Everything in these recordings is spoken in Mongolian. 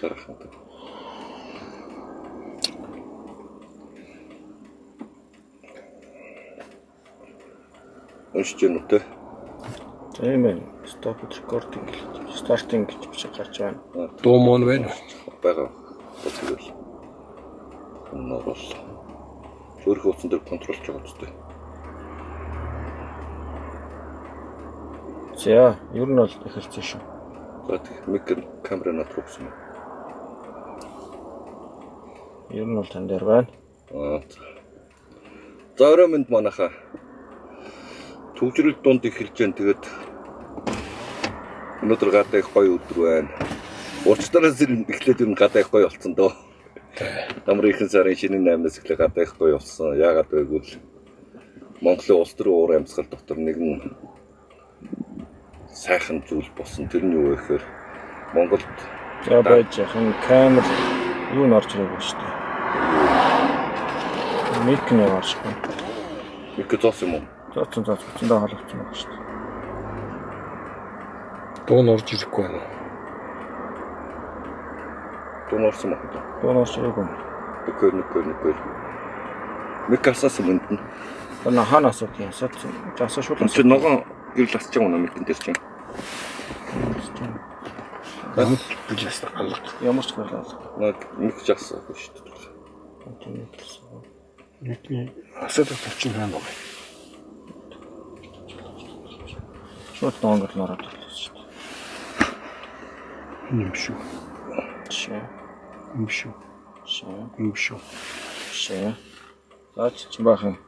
Дарахад. Уншиж байна уу те? Тийм ээ. Stop recording гэж starting гэж биш гарч байна. Дуу мөн байна. Бага. Тэгвэл. Норол. Өөрхөн утсан дээр контролж байгаа үстэй. За, ер нь бол эхэлсэн шүү. За микро камера нот өгсөн. Ер нь бол тань дээр байна. За өрөө минь манайхаа төвжрэл дунд эхэлж जैन тэгээд өнөөдөр гадаа их гоё өдөр байна. Урчтараас эхлээд ер нь гадаа их гоё болсон доо. Намрын сарын шинэ 8-наас эхлээд гадаа их гоё болсон. Яагаад гэвэл Монголын улс төр уур амьсгал дотор нэгэн сайхан зүйл болсон. Тэр нь юу вэ гэхээр Монголд за байж яхан камер юу н орж ирээгүй шүү дээ. Мик нь орж байна. мик зоос юм уу? Зоцсон даа халагдсан байна шүү дээ. Дуу нь орж ирэхгүй байна. Дуу нь орсон мөн. Дуу нь орж ирээгүй. Нүкөр. Мик асаас юм энэ. Бана ханаас уу тийм асуусан. Асуушгүй. Чи ногоон гэрэл асч байгаа юм микэн дээр чинь. Амьд бүжээс алга. Ямар ч байлаа. Мик жаасаагүй шүү дээ. Тийм гэсэн. Бидний асаад тавчин хаана байна? Шууд донгор нороод ирлээ шүү дээ. Юм шүү. Шээ. Юм шүү. Шээ. Юм шүү. Шээ. За чи бахан.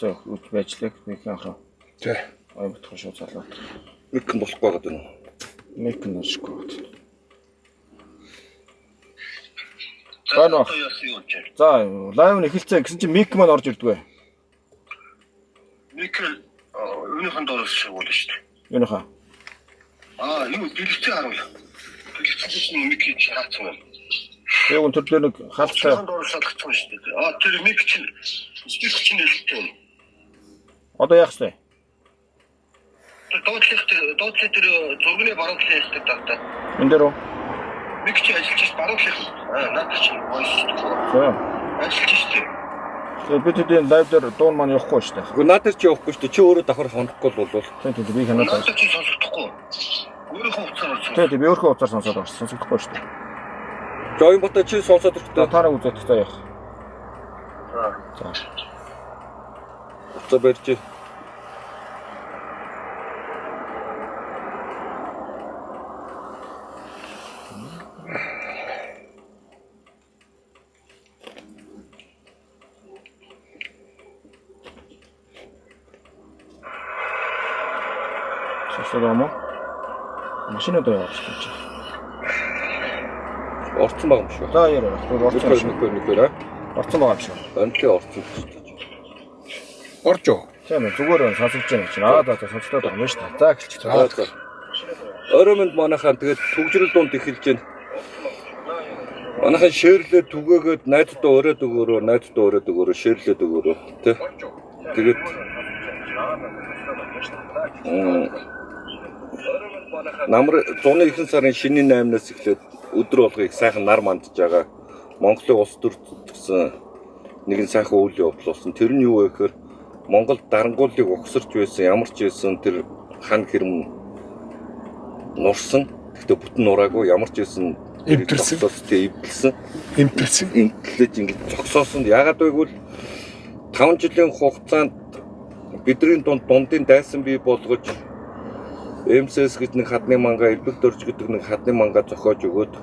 За үт байжлаа мик анхаа. За. Амьд тушуу залуу. Мик болохгүй байгаа даа. Мик нь оршгүй. Бано. За лайв нь эхэлцээ гэсэн чинь мик маань орж ирдгүй. Мик өнөөхөн доороос шигуул шүү дээ. Юуныхаа? Юу дэлгэцээ харуул. Дэлгэцээ чинь мик хийж хаацсан байна. Тэгээ үн төр дээр нэг хаалцтай. Өнөөхөн доороос шалгацсан шүү дээ. Тэр мик чинь спик чинь хэлсэн. Одоо яах вэ? Доотлох тэр зургийн баруунлын хэсэгт тавтай. Энд дээр үү? Мик чинь ажиллаж баруунлын надад чинь voice шүү. За. Ажиллаж шүү. Тэгээ бид энэ лайв дээр дуун маань явахгүй шүү дээ. Гэхдээ надад чи явахгүй шүү дээ. Чи өөрөө давхар хонохгүй бол Тийм би хянаад байна. Надад чи сонсохгүй. Өөрийнхөө хугацаар сонс. Тийм би өөрөө уцаар сонсоод байна. Сонсохгүй шүү дээ. Жойн бото чи сонсоод За таараа үзээд та яах. За. За барьж. Сосоодоо машинаа доо явуулж байна. Орцсон байгаа юм шүү. За яруу. Орцсон шүү. Нүкөр. Орцсон байгаа юм шүү. Онцлог орцсон шүү дээ. Орж уу. Тийм ээ зүгээр сонсож байна чинь. За сонсоод байгаа юм шүү дээ. За эхэлчих. За. Өөрөө минь манайхаа тэгээд төвжрэл дунд эхэлж байна. Манайхаа шеэрлээ түгээгээд найздаа өрөөд өгөөрөө шеэрлээд өгөөрөө тий. Тэгээд намар 109 сарын шинэ 8-наас эхлээд өдөр болгоо их сайхан нар мандж байгаа. Монголын улс төр гэсэн нэгэн сайхан үйл явдал болсон. Тэр нь юу вэ гэхээр Монгол дарангуулыг угсарч байсан ямар ч байсан тэр хан хэрэм нурсан. Гэхдээ бүтэн нураагүй ямар ч байсан эвдэлсэн. Инглэж ингэж зогсоосон. Яагаад гэвэл 5 жилийн хугацаанд бидний дундын дайсан бий болгож МСС гэдэг нэг хадны мангаа, элбэг дөрж гэдэг нэг хадны мангаа зохиож өгөөд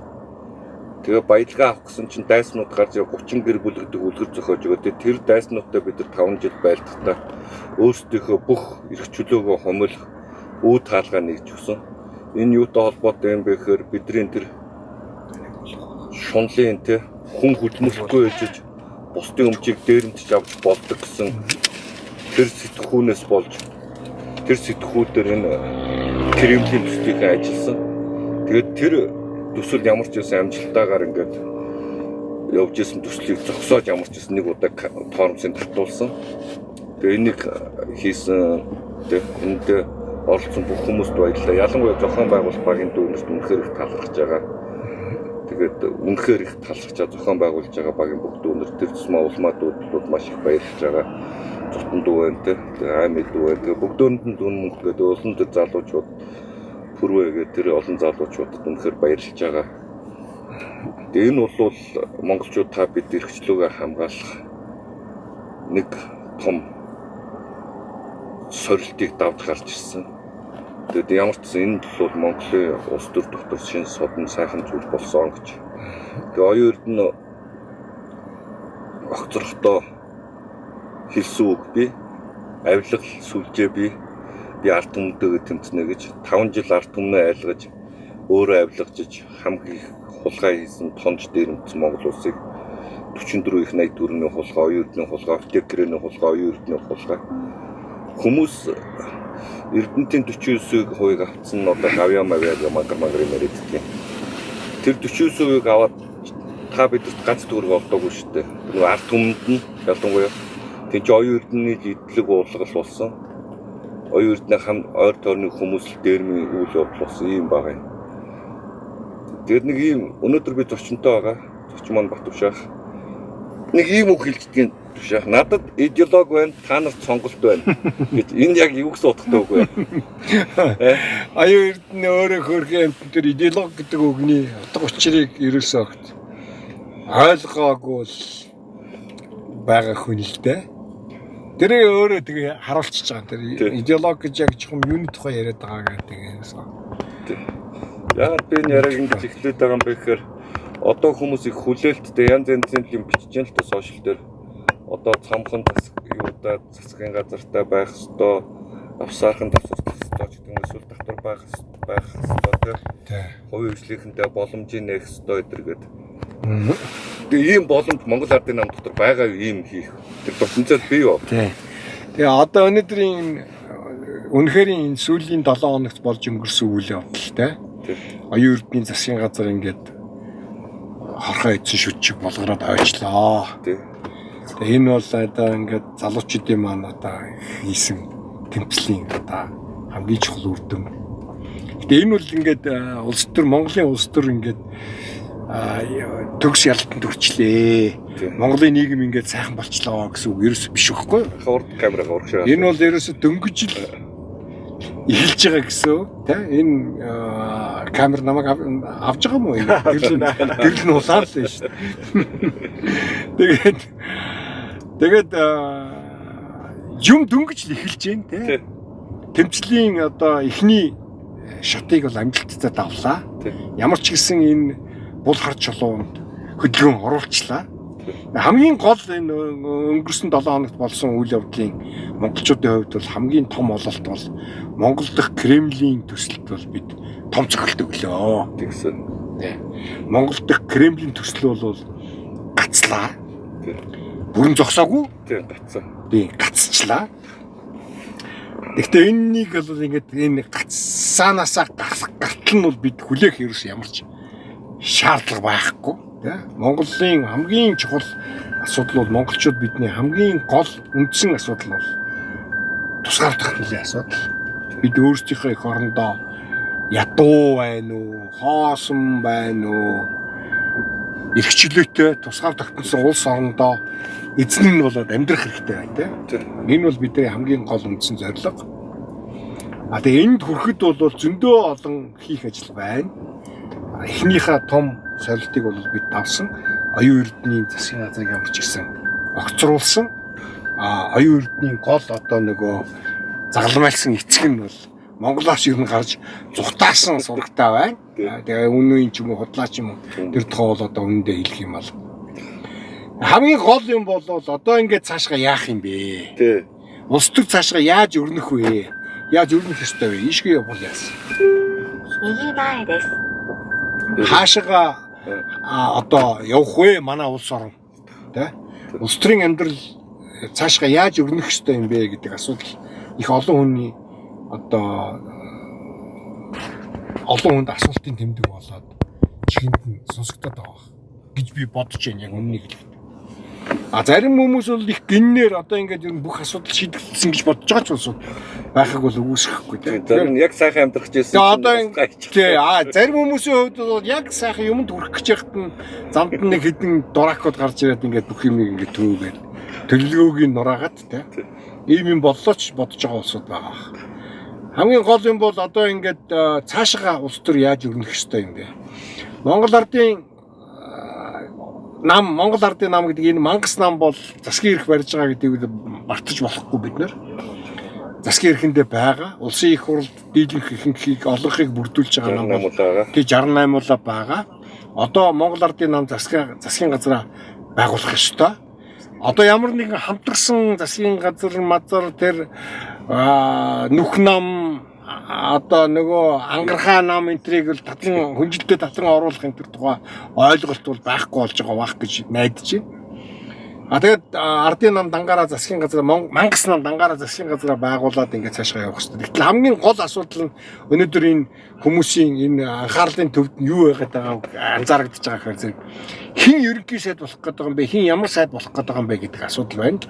тэгээ баялгаа авах гэсэн чинь дайснууд гарч 30 гэр бүл гэдэг үлгэр зохиож өгөөд тэр дайснуудтай бид нар 5 жил байлдахдаа өөрсдийнхөө бүх эрх чөлөөгөө хомлох үүд хаалгаа нэгж өгсөн. Энэ юутай холбоотой юм бэ гэхээр бидний тэр шунлын те хүн хөдөлмөрлөхгүй ээжж бусдын өмчийг дээрэмтж авч болдог гэсэн тэр сэтгхүүнээс болж тэр сэтгхүүдээр энэ Кремлийн төслийг ажилласан. Тэгээд тэр төсөл ямар ч байсан амжилтаагаар ингээд явж исэн төслийг зогсоож ямар ч байсан нэг удаа тоормсын татуулсан. Тэгээд энийг хийсэн энд оролцсон бүх хүмүүст баярлалаа. Ялангуяа зохион байгуулалт багийн дүүнэрт үнэхээр их талархаж байгаа. Тэгээд үнэхээр их талархаж зохион байгуулж байгаа багийн бүх дүүнер тэр тусмаа улмаадууд маш их баярлж байгаа. Зотон дүү байна те. Тэгээд аймаг дүү байна. Тэгээд бүгдөөнд нь дүн мөнгө гэдэг олон төр залуучууд пүрвэгээ тэр олон залуучуудад үнэхээр баярлж байгаа. Тэгээд энэ бол монголчууд та бид эрхчлөөгээ хамгаалах нэг том сорилтыг давж гарч ирсэн. Тэгээд ямар ч энэ бол Монголын улс төр дотор шинэ содон сайхан зүйл болсон гэж. Тэгээд оюун эрдэнэ огцрохдоо хэлсэн үг би авилга сүлжээ би ард түмнтэйгээ тэмцэнэ гэж 5 жил ард түмнээ айлгаж өөрөө авилгажж хамгийн их хулгай хийсэн тонж дээрэмц Монгол улсыг 44 их 84-ний хулгай, оюун эрдэнэ хулгай, аптекерийн хулгай, оюун эрдэнэ хулгай. Хүмүүс Эрдэнэтийн 49%-ийг авцсан нь одоо авьяа магарын мэрэгддэг. Тэр 49%-ийг аваад та бидэд ганц төгрөг олдоогүй шүү дээ. Тэр ард түмэнд нь ялангуяа тэнд чи оюун эрдэнэний эдлэг уулгал болсон. Оюун эрдэнэ ойр тойрны хүмүүс л дээрмийн үйл явдал болсон юм байгаа юм. Тэгээд нэг ийм өнөөдөр би зочинтой байгаа. Зочин маань Батбушаах. Нэг ийм үг хэлждэг Батбушаах. Надад идеологи байна, та нарт сонголт байна гэж энэ яг юу гэсэн утгатай үг вэ? Аюу эрдэнэ өөрөө хөрхөн амтэн дээр идеологи гэдэг үгний утга учирыг ерөөсөө огт ойлгоогүй л байгаа хүн л дээ. Тэрээ өөрөө тэгээ харуулчихж байгаа. Тэр идеологи гэж яг чухам юуны тухай яриад байгаа гэдэг юмсан. Яагаад би энэ яриаг ингэж эхлээд байгаа юм бэ гэхээр одоо хүмүүс их хүлээлттэй янз янзын юм бичиж л та сошиал дээр одоо цамхан юудаа засгийн газартаа байх ёстой, авсаархан давсарлах ёстой гэдэг нь эсвэл татвар байх ёстой тийм. Хувийн хөгжлийнхэнтэй боломжийг нээх ёстой гэдэг. Тэгээ ийм боломж Монгол Ардын нам дотор байгаа юм хийх. Тэр потенциал бий юу? Тийм. Тэгээ одоо өнөөдрийн үнэхээр энэ сүүлийн 7 хоногт болж өнгөрсөн үйл явдал тийм. Оюун эрдэнийн засгийн газар ингээд хорхоо эзэн шүтчиг болгороод ойчлоо. Тэгээ энэ бол одоо ингээд залуучуудын маань одоо хийсэн тэмцлийн одоо хамгийн чухал үр дүн. Тэгээ энэ бол ингээд улс төр Монголын улс төр ингээд төгс ялтанд хүрчлээ. Монголын нийгэм ингээд сайхан болчлоо гэсэн үг ерөөс биш байхгүй юу? Хурд камерага урагшаа. Энэ бол ерөөсө дөнгөж л эхэлж байгаа гэсэн тийм энэ камер намайг авч байгаа мó гэрэл нь улаар л шүү дээ. Тэгээд юм дөнгөж л эхэлж байна тийм тэмцлийн одоо эхний шатыг бол амжилттай давлаа. Ямар ч гэсэн энэ бул хар чулуунд хөдөлгөөн оруулчлаа. Хамгийн гол энэ өнгөрсөн 7 хоногт болсон үйл явдлын монголчуудын хувьд бол хамгийн том ололт бол Монгол дахь Кремлийн төсөлд бол бид том цохилт өглөө. Тэгсэн. Монгол дахь Кремлийн төсөл бол гацлаа. Бүрэн зогсоогүй. Тийм гацсан. Тийм гацчлаа. Гэхдээ энэнийг бол ингээд энэ гацсаанаасаа гартал нь бол бид хүлээх ерөөс ямарч шаардлага байхгүй. Монголын хамгийн чухал асуудал бол монголчууд бидний хамгийн гол үндсэн асуудал бол тусгаар тахлын асуудал. Бид өөрсдийнхөө эх орондоо ядуу байна уу, хоосон байна уу, эрх чөлөөтэй тусгаар тогтносон улс орондоо эзэн нь болоод амьдрах хэрэгтэй байна тийм. Энэ бол бидний хамгийн гол үндсэн зорилго. Тэгээ энд хүрэхэд бол зөндөө олон хийх ажил байна. Эхнийхээ том сорилтыг бол бид давсан. Оюун эрдэнийн засгийн газрыг ямар ч гэсэн огцруулсан. Оюун эрдэнийн гол одоо нөгөө загламайлсан эцэг нь бол Монголоос ер нь гарч зүхтаасан сурагтай байна. Тэгээ үнэн ч юм уу худлаач юм уу тэр тухай бол одоо үнэндээ хэлэх юм бол хамгийн гол юм бол одоо ингээд цаашгаа яах юм бэ? Тий. Улс төр цаашгаа яаж өрнөх вэ? Яаж өрнөх ёстой вэ? Ийшгээ явуул яасан. Хаашаа одоо явах вэ манай улс орн тий? Улс төрийн амьдрал цаашгаа яаж өрнөх ёстой юм бэ гэдэг асуудал их олон хүний одоо олон хүнд асуултын тэмдэг болоод чихэнд нь сонсогдоод байгаа гэж би бодож байна яг үннийг хэлэхэд. Зарим хүмүүс бол их гиннээр одоо ингээд бүх асуудал шийдэгдсэн гэж бодож байгаа ч улсууд байхыг бол үгүйсэхгүй тийм. Тэр нь яг сайхан амьдрах гэсэн. Тэгээ одоо тий зарим хүмүүсийн хувьд бол яг сайхан юмд хүрэх гэж яхад нь замд нэг хідэн дуракууд гарч ирээд ингээд бүх юм ингээд төвөөгөө төлөвлөгөөгийн нураагаад тий. Ийм юм боллоо ч бодож байгаа улсууд байгаа. Хамгийн гол юм бол одоо ингээд цаашаа улс төр яаж өрнөх ёстой юм бэ? Монгол Ардын нам гэдэг энэ мангас нам бол засгийн эрх барьж байгаа гэдгийг мартаж болохгүй бид нэр. Засгийн эрхэндээ байгаа. Улсын их хурлд дийлэнх ихэнхийг олонхыг бүрдүүлж байгаа нам бол тий 68-уулаа байгаа. Одоо Монгол Ардын нам засгийн газраа байгуулах ёстой. Одоо ямар нэгэн хамтарсан засгийн газар мазар тэр нүх нам одоо нөгөө ангархаа нам энтрийг л татан хүнжилтэд татан оруулах энэ тухай ойлголт бол байхгүй болж байгаа бах гэж найдаж байна. Тэгээд ардын нам дангаараа засгийн газар мангас нам дангаараа засгийн газараа байгуулад ингээд цаашгаа явах хэрэгтэй. Гэтэл хамгийн гол асуудал нь өнөөдөр энэ хүмүүсийн энэ анхаарлын төвд нь юу байгаад байгааг анзаарэгдэж байгаа хэрэг зэрэг хэн ерөнхий сайд болох гэдэг юм бэ? Хэн ямар сайд болох гэдэг юм бэ гэдэг асуудал байна.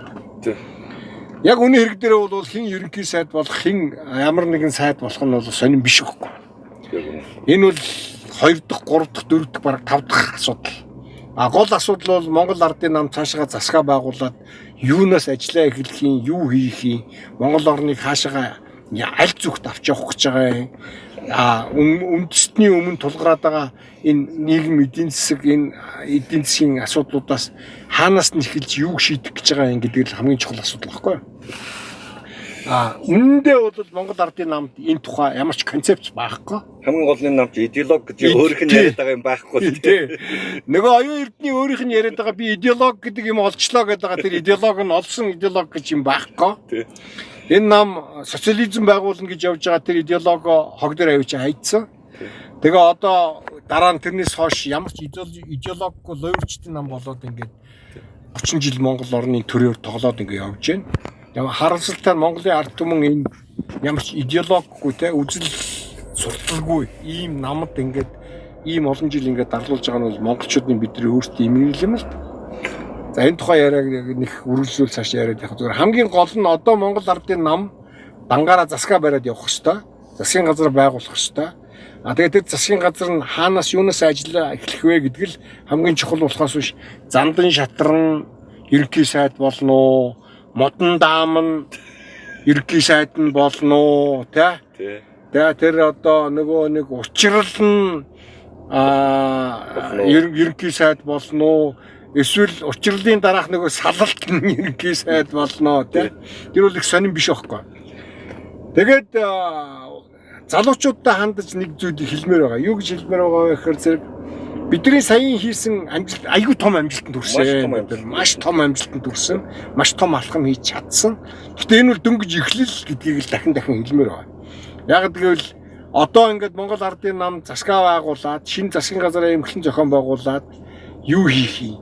Яг үнэ хэрэг дээр бол хэн ерөнхий сайд болох, хэн ямар нэгэн сайд болох нь бол сонирн биш байхгүй. Энэ бол 2 дахь, 3 дахь, 4 дахь, бараг 5 дахь асуудал. Гол асуудал бол Монгол Ардын нам цаашаа засгаа байгуулад юунаас ажиллаа эхлэх юм, юу хийх юм, Монгол орныг хаашаа аль зүгт авч явах гэж байгаа юм. Үндэстний өмнө тулгараад байгаа энэ нийгэм эдийн засаг, энэ эдийн засгийн асуудлуудаас хаанаас нь эхэлж юуг шийдэх гэж байгаа юм гэдэг л хамгийн чухал асуудал байхгүй юу? Үнэндээ бол Монгол Ардын намд энэ тухай ямар ч концепц байхгүй. Хамгийн гол нь намч идеолог гэж өөрийнх нь яриад байгаа юм байхгүй тий. Нөгөө оюун эрдний өөрийнх нь яриад байгаа би идеолог гэдэг юм олчлоо гэдэг байгаа тэр идеолог нь олсон идеолог гэж юм байхгүй. Тий. Энэ нам социализм байгуулна гэж явж байгаа тэр идеолого хог дээр авчи хайцсан. Тэгээ одоо дараа нь тэрнээс хойш ямар ч идеологгүй лоёрчдын нам болоод ингээд 30 жил Монгол орны төрөөр тоглоод ингээд явж байна. Яг харамсалтай Монголын ард түмэн энэ ямар ч идеологгүй те үзэл сурталгүй ийм намд ингээд ийм олон жил ингээд дарлуулж байгаа нь бол монголчуудын бидний өөрсдийн имэйл юм л. За энэ тухай яриаг нэг үргэлжлүүл цааш яриад явах зүгээр хамгийн гол нь одоо Монгол Ардын нам дангаараа засгаа бариад явах ёстой. Засгийн газар байгуулах ёстой. Тэгээд тэр засгийн газар нь хаанаас юунаас ажиллаа эхлэх вэ гэдэг л хамгийн чухал болохоос биш зандан шатран ерөнхий сайд болно уу, модон даам нь ерөнхий сайд нь болно уу, тэ? Тэр одоо нөгөө нэг учрал нь ерөнхий сайд болно уу? Эсвэл учрлын дараах нөгөө салалт нь ерөнхий сайд болно тий. Тэр бол их сонирн биш байхгүй. Тэгээд залуучуудтай хандаж нэг зүйлийг хэлмээр байгаа. Юу гэж хэлмээр байгаа вэ гэхээр зэрэг бидний саяын хийсэн амжилт айгүй том амжилтанд хүрсэн. Маш том амжилтанд хүрсэн. Маш том алхам хийж чадсан. Гэтэ энэ бол дөнгөж эхлэл гэдгийг л дахин хэлмээр байгаа. Яг гэвэл одоо ингээд Монгол Ардын нам засгаа байгуулад, шинэ засгийн газрын эмхлэн зохион байгуулад юу хийх юм?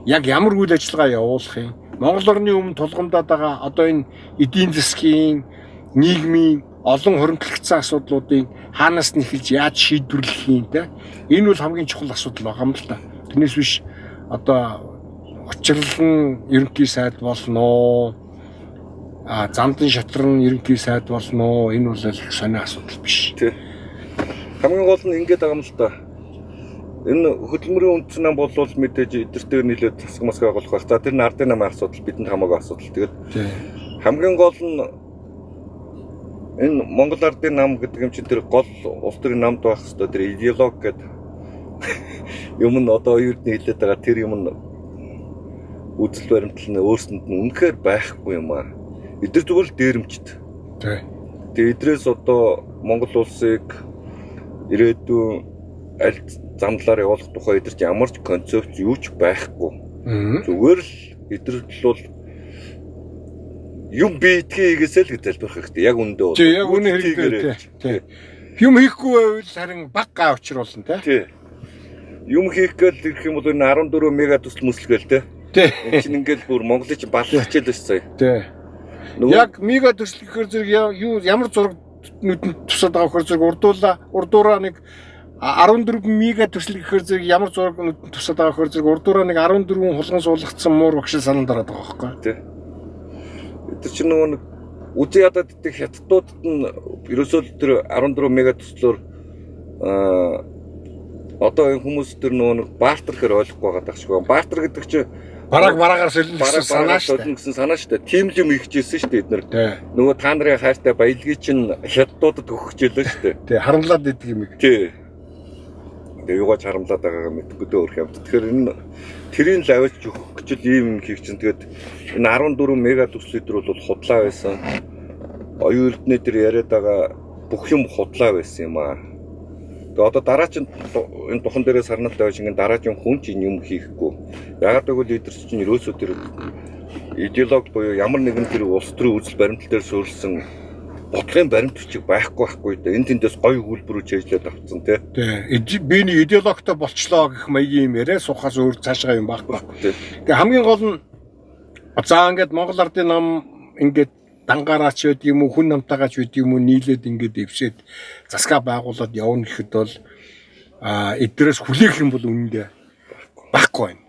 Яг ямар үйл ажиллагаа явуулах юм? Монгол орны өмнө тулгамдаад байгаа одоо энэ эдийн засгийн, нийгмийн олон хоригдлогдсон асуудлуудыг хаанаас нь эхэлж яаж шийдвэрлэх юм те? Энэ бол хамгийн чухал асуудал байгаа юм л та. Тэрнээс биш одоо учрлан ерөнхий сайд болно. Зандан шатран ерөнхий сайд болно. Энэ бол их сонио асуудал биш. Хамгийн гол нь ингэж байгаа юм л та. Энэ хөдөлмөрийн үндэс нам бол мэдээж эдгэртээр нийлээд засаг маск байгуулах байх. За тэр нь ардын намын асуудал, бидэнд хамаагүй асуудал. Тэгээд хамгийн гол нь энэ Монгол Ардын нам гэдэг юм чинь тэр гол улс төрийн намд байх хэвээр тэр идеолог гэдэг юм нь одоо оюутны хэлээд байгаа тэр юм нь үзэл баримтлал нь өөрсөнд нь үнэхээр байхгүй юм аа. Эдгээр зүгээр л дээрэмчд. Тэгээ эдрээс одоо Монгол улсыг ирээдүйн аль замдлаар явуулах тухай эдэрч ямар ч концепц юу ч байхгүй. Зүгээр л эдэрт бол юм биетгээгээсээ л гэж залбирах хэрэгтэй. Яг үндэ бол. Тий, яг үнэ хэрэгтэй. Юм хийхгүй байвал харин баг гаа учруулна тий. Юм хийх гээл ирэх юм бол энэ 14 мега төсөл мөслгээл тий. Энэ чинь ингээл бүр Монголын чинь баллахчил биш сая. Тий. Яг мега төсөл гэхээр зэрэг ямар зураг нүдэнд тусаад байгаа гэхээр зэрэг урдуураа нэг 14 мега төсөл гэхээр зэрэг ямар зураг нүдэнд тусаад байгаа гэхээр зэрэг урдуураа нэг 14 хулган суулгацсан муур багшил санаанд ороод байгаа байхгүй. Тий. Тэр чинь нөгөө нэг Үзэн ядаад идэх хятадуудад нь ерөөсөө л тэр 14 мега төслөөр одоо энэ хүмүүс тэр нөгөө бартер гэхээр ойлгохгүй байгаа даа шүү. Бартер гэдэг чинь бараагаар солино санаа шүү гэсэн санаа шүү дээ. Тим л юм ихжсэн шүү дээ эднэр. Нөгөө та нарын хайртай баялагийг чинь хятадуудад өгөх хичээлээ шүү дээ. Тий, харамлаад идэг юм. Тий. Тэгээ юугаар харамлаад байгаагаа мэдгүй дээ өөр юм. Тэгэхээр энэ тэрийн л аваач өгөх гэж л ийм юм хийх чинь тэгээд энэ 14 мега төслөдөр бол худлаа байсан. Оюун эрдэнэ дээр яриад байгаа бүх юм худлаа байсан юм аа. Тэгээ одоо дараач энэ духан дээрээ сарналт авч ингэ дараагийн хүн чинь юм хийхгүй. Яагаад гэвэл лидер чинь ерөөсөө тэр идеологи буюу ямар нэгэн тэр улс төрийн үзэл баримтал дээр суурилсан бодлогын баримт бичиг байхгүй да. Энэ тэндээс гоё үйлбэрүү чийжлээд авцсан тий. Тий. Биний идеологтой болчлоо гэх маягийн юм яриа сухаас өөр цаашгаа юм байхгүй. Тэгээ хамгийн гол нь за ингээд Монгол Ардын нам ингээд дангаараач байд юм уу хүн намтаагаач байд юм уу нийлээд ингээд өвсөд засгаа байгуулад явна гэхэд бол эдгээрээс хүлээх юм бол үнэндээ байхгүй байна.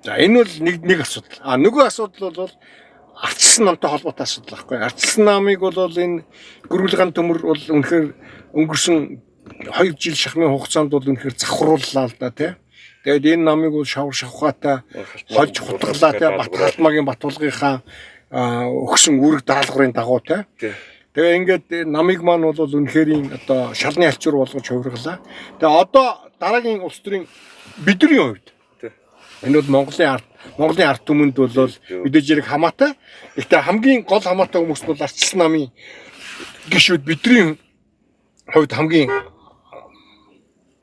За энэ бол нэг асуудал. Нөгөө асуудал бол ардчилсан намтай холбоотой асуудал байхгүй. Ардчилсан намыг бол энэ гөрвөлган төмөр бол үнэхээр өнгөрсөн 2 жил шахмын хугацаанд бол үнэхээр завхрууллаа л да тий. Тэгээд энэ намыг бол шавар шавхаатай хольж хутгалаа тий. Батгалмагийн Батулгынхаа өгсөн үүрэг даалгаврын дагуу тий. Тэгээ ингээд намыг маань бол үнэхээр одоо шалны алчуур болгож хувирглаа. Тэгээ одоо дараагийн улс төрийн бидний хувьд энэ бол Монголын ард түмэнд бол мэдээж хэрэг хамаатай. Гэхдээ хамгийн гол хамаатай хүмүүс бол ардчилсан намын гишүүд бидний хувьд хамгийн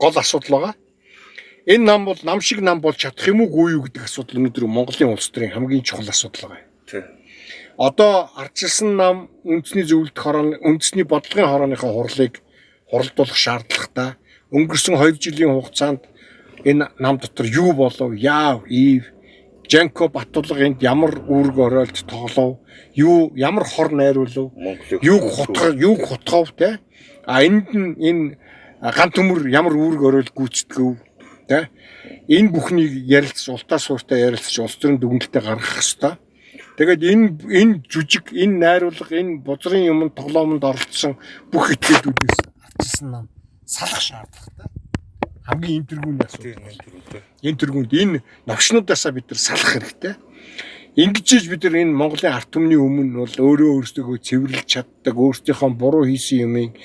гол асуудал байгаа. Энэ нам бол нам шиг нам болж чадах юм уугүй юу гэдэг асуудал өнөөдөр Монголын улс төрийн хамгийн чухал асуудал байгаа. Одоо ардчилсан нам үндэсний зөвлөлт хорон үндэсний бодлогын хорооныхоо хурлыг хуралдуулах шаардлагатай. Өнгөрсөн 2 жилийн хугацаанд энэ нам дотор юу болов, яав, ив, Жанко Батулга энд ямар үүрэг оройлт тоглов, юу ямар хор найруулав, юу хутгав те. Энд нь энэ ган төмөр ямар үүрэг оройл гүйцэтгэв те. Энэ бүхнийг ярилцж ултаа сууртаа ярилцж улс төрийн дүгнэлтэд гаргах ёстой. Тэгээд энэ жүжиг, энэ найруулга, энэ бузрын юмд тоглоомонд оролцсон бүх этгээдүүдээс ардчилсан нам салах шаардлагатай. Хамгийн энэ төргүүний асуудал. Энэ төргүүнд энэ новшнуудаасаа бид нар салах хэрэгтэй. Ингэж бид нар энэ Монголын ард түмний өмнө бол өөрсдөө цэвэрлж чаддаг, өөрсдийнхөө буруу хийсэн юмыг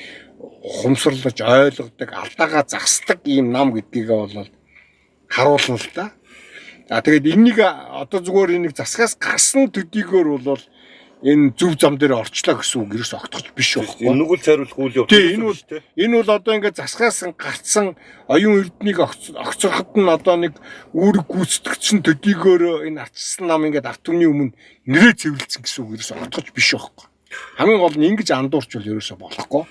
хумсарлаж ойлгодог, алдаагаа засдаг ийм нам гэдгийг бол харуулна л да. Тэгээд энэнийг одоо зүгээр энийг засгаас гарсан төдийгөр бол энэ зөв зам дээр орчлоо гэсэн үг ерөөс огтхож биш байхгүй. Энэ нүгэл цайруулах үйл явдал. Энэ бол одоо ингээд засгаас гарцсан оюун эрднийг огцорход нь одоо нэг үүрэг гүйцэтгэгдсэн төдийгөр энэ ардчилсан нам ингээд ард түмний өмнө нэрээ цэвэрлсэн гэсэн үг ерөөс огтхож биш байхгүй. Хамгийн гол нь ингэж андуурчвал ерөөсөө болохгүй.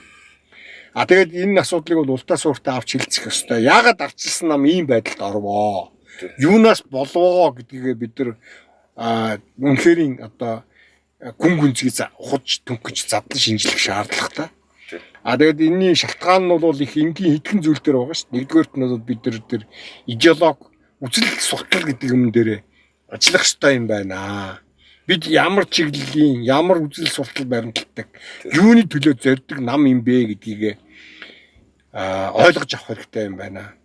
Тэгээд энэ асуудлыг бол ултаа сууртаа авч хэлцэх ёстой. Яагаад ардчилсан нам ийм байдалд орвоо? Юунаас болвоо гэдгийг бид нар үнэхээр одоо гүн гүнзгий худж төнгөж задлан шинжлэх шаардлагатай. Тэгээд энэний шалтгаан нь бол их энгийн хэдхэн зүйл дээр байгаа шүү дээ. Нэгдүгээрт нь бол бид нар тэр идеологи үзэл суртал гэдэг юм дээр ажиллах ёстой юм байна. Бид ямар чиглэлийн, ямар үзэл суртал баримталдаг, юуны төлөө зорддог нам юм бэ гэдгийг ойлгож авах хэрэгтэй юм байна.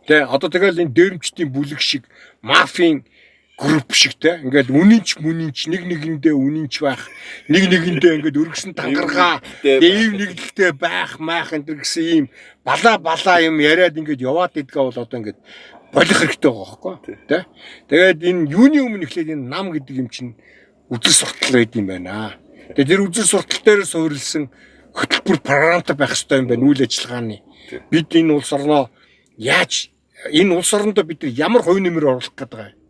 Тэгээ одоо тэгэл энэ дээрэмчдийн бүлэг шиг мафийн групп шиг те ингээд үнэнч нэг нэгэндээ үнэнч байх, нэг нэгэндээ ингээд өргөсөн тангаргаа, дэв нэглэлтэй байх маах энэ гэсэн ийм балаа юм яриад ингээд яваад идгээ бол одоо ингээд болох хэрэгтэй байгаа байхгүй те. Тэгээд энэ юуны өмнө эхлээд энэ нам гэдэг юм чинь үзэл суртал байд юм байна. Тэгээд тэр үзэл суртал дээр суурилсан хөтөлбөр програмтай байх хэрэгтэй юм байна үйл ажиллагааны. Бид энэ улс орноо энэ улс орондоо бид ямар хувь нэмэр оруулах гэдэг байгаа юм.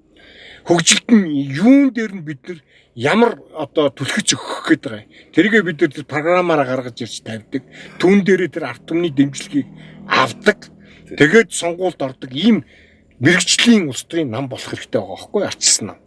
Хөгжилт нь юун дээр нь бид нар ямар одоо түлхэж өгөх гэдэг байгаа юм. Тэргээ бид нар тэр програмаараа гаргаж ирж тавьдаг. Түүн дээрээ тэр ард түмний дэмжлэгийг авдаг. Тэгээд сонгуульд ордог ийм мэрэгжлийн улс төрийн нам болох хэрэгтэй байгаа байхгүй ардчилсан нам.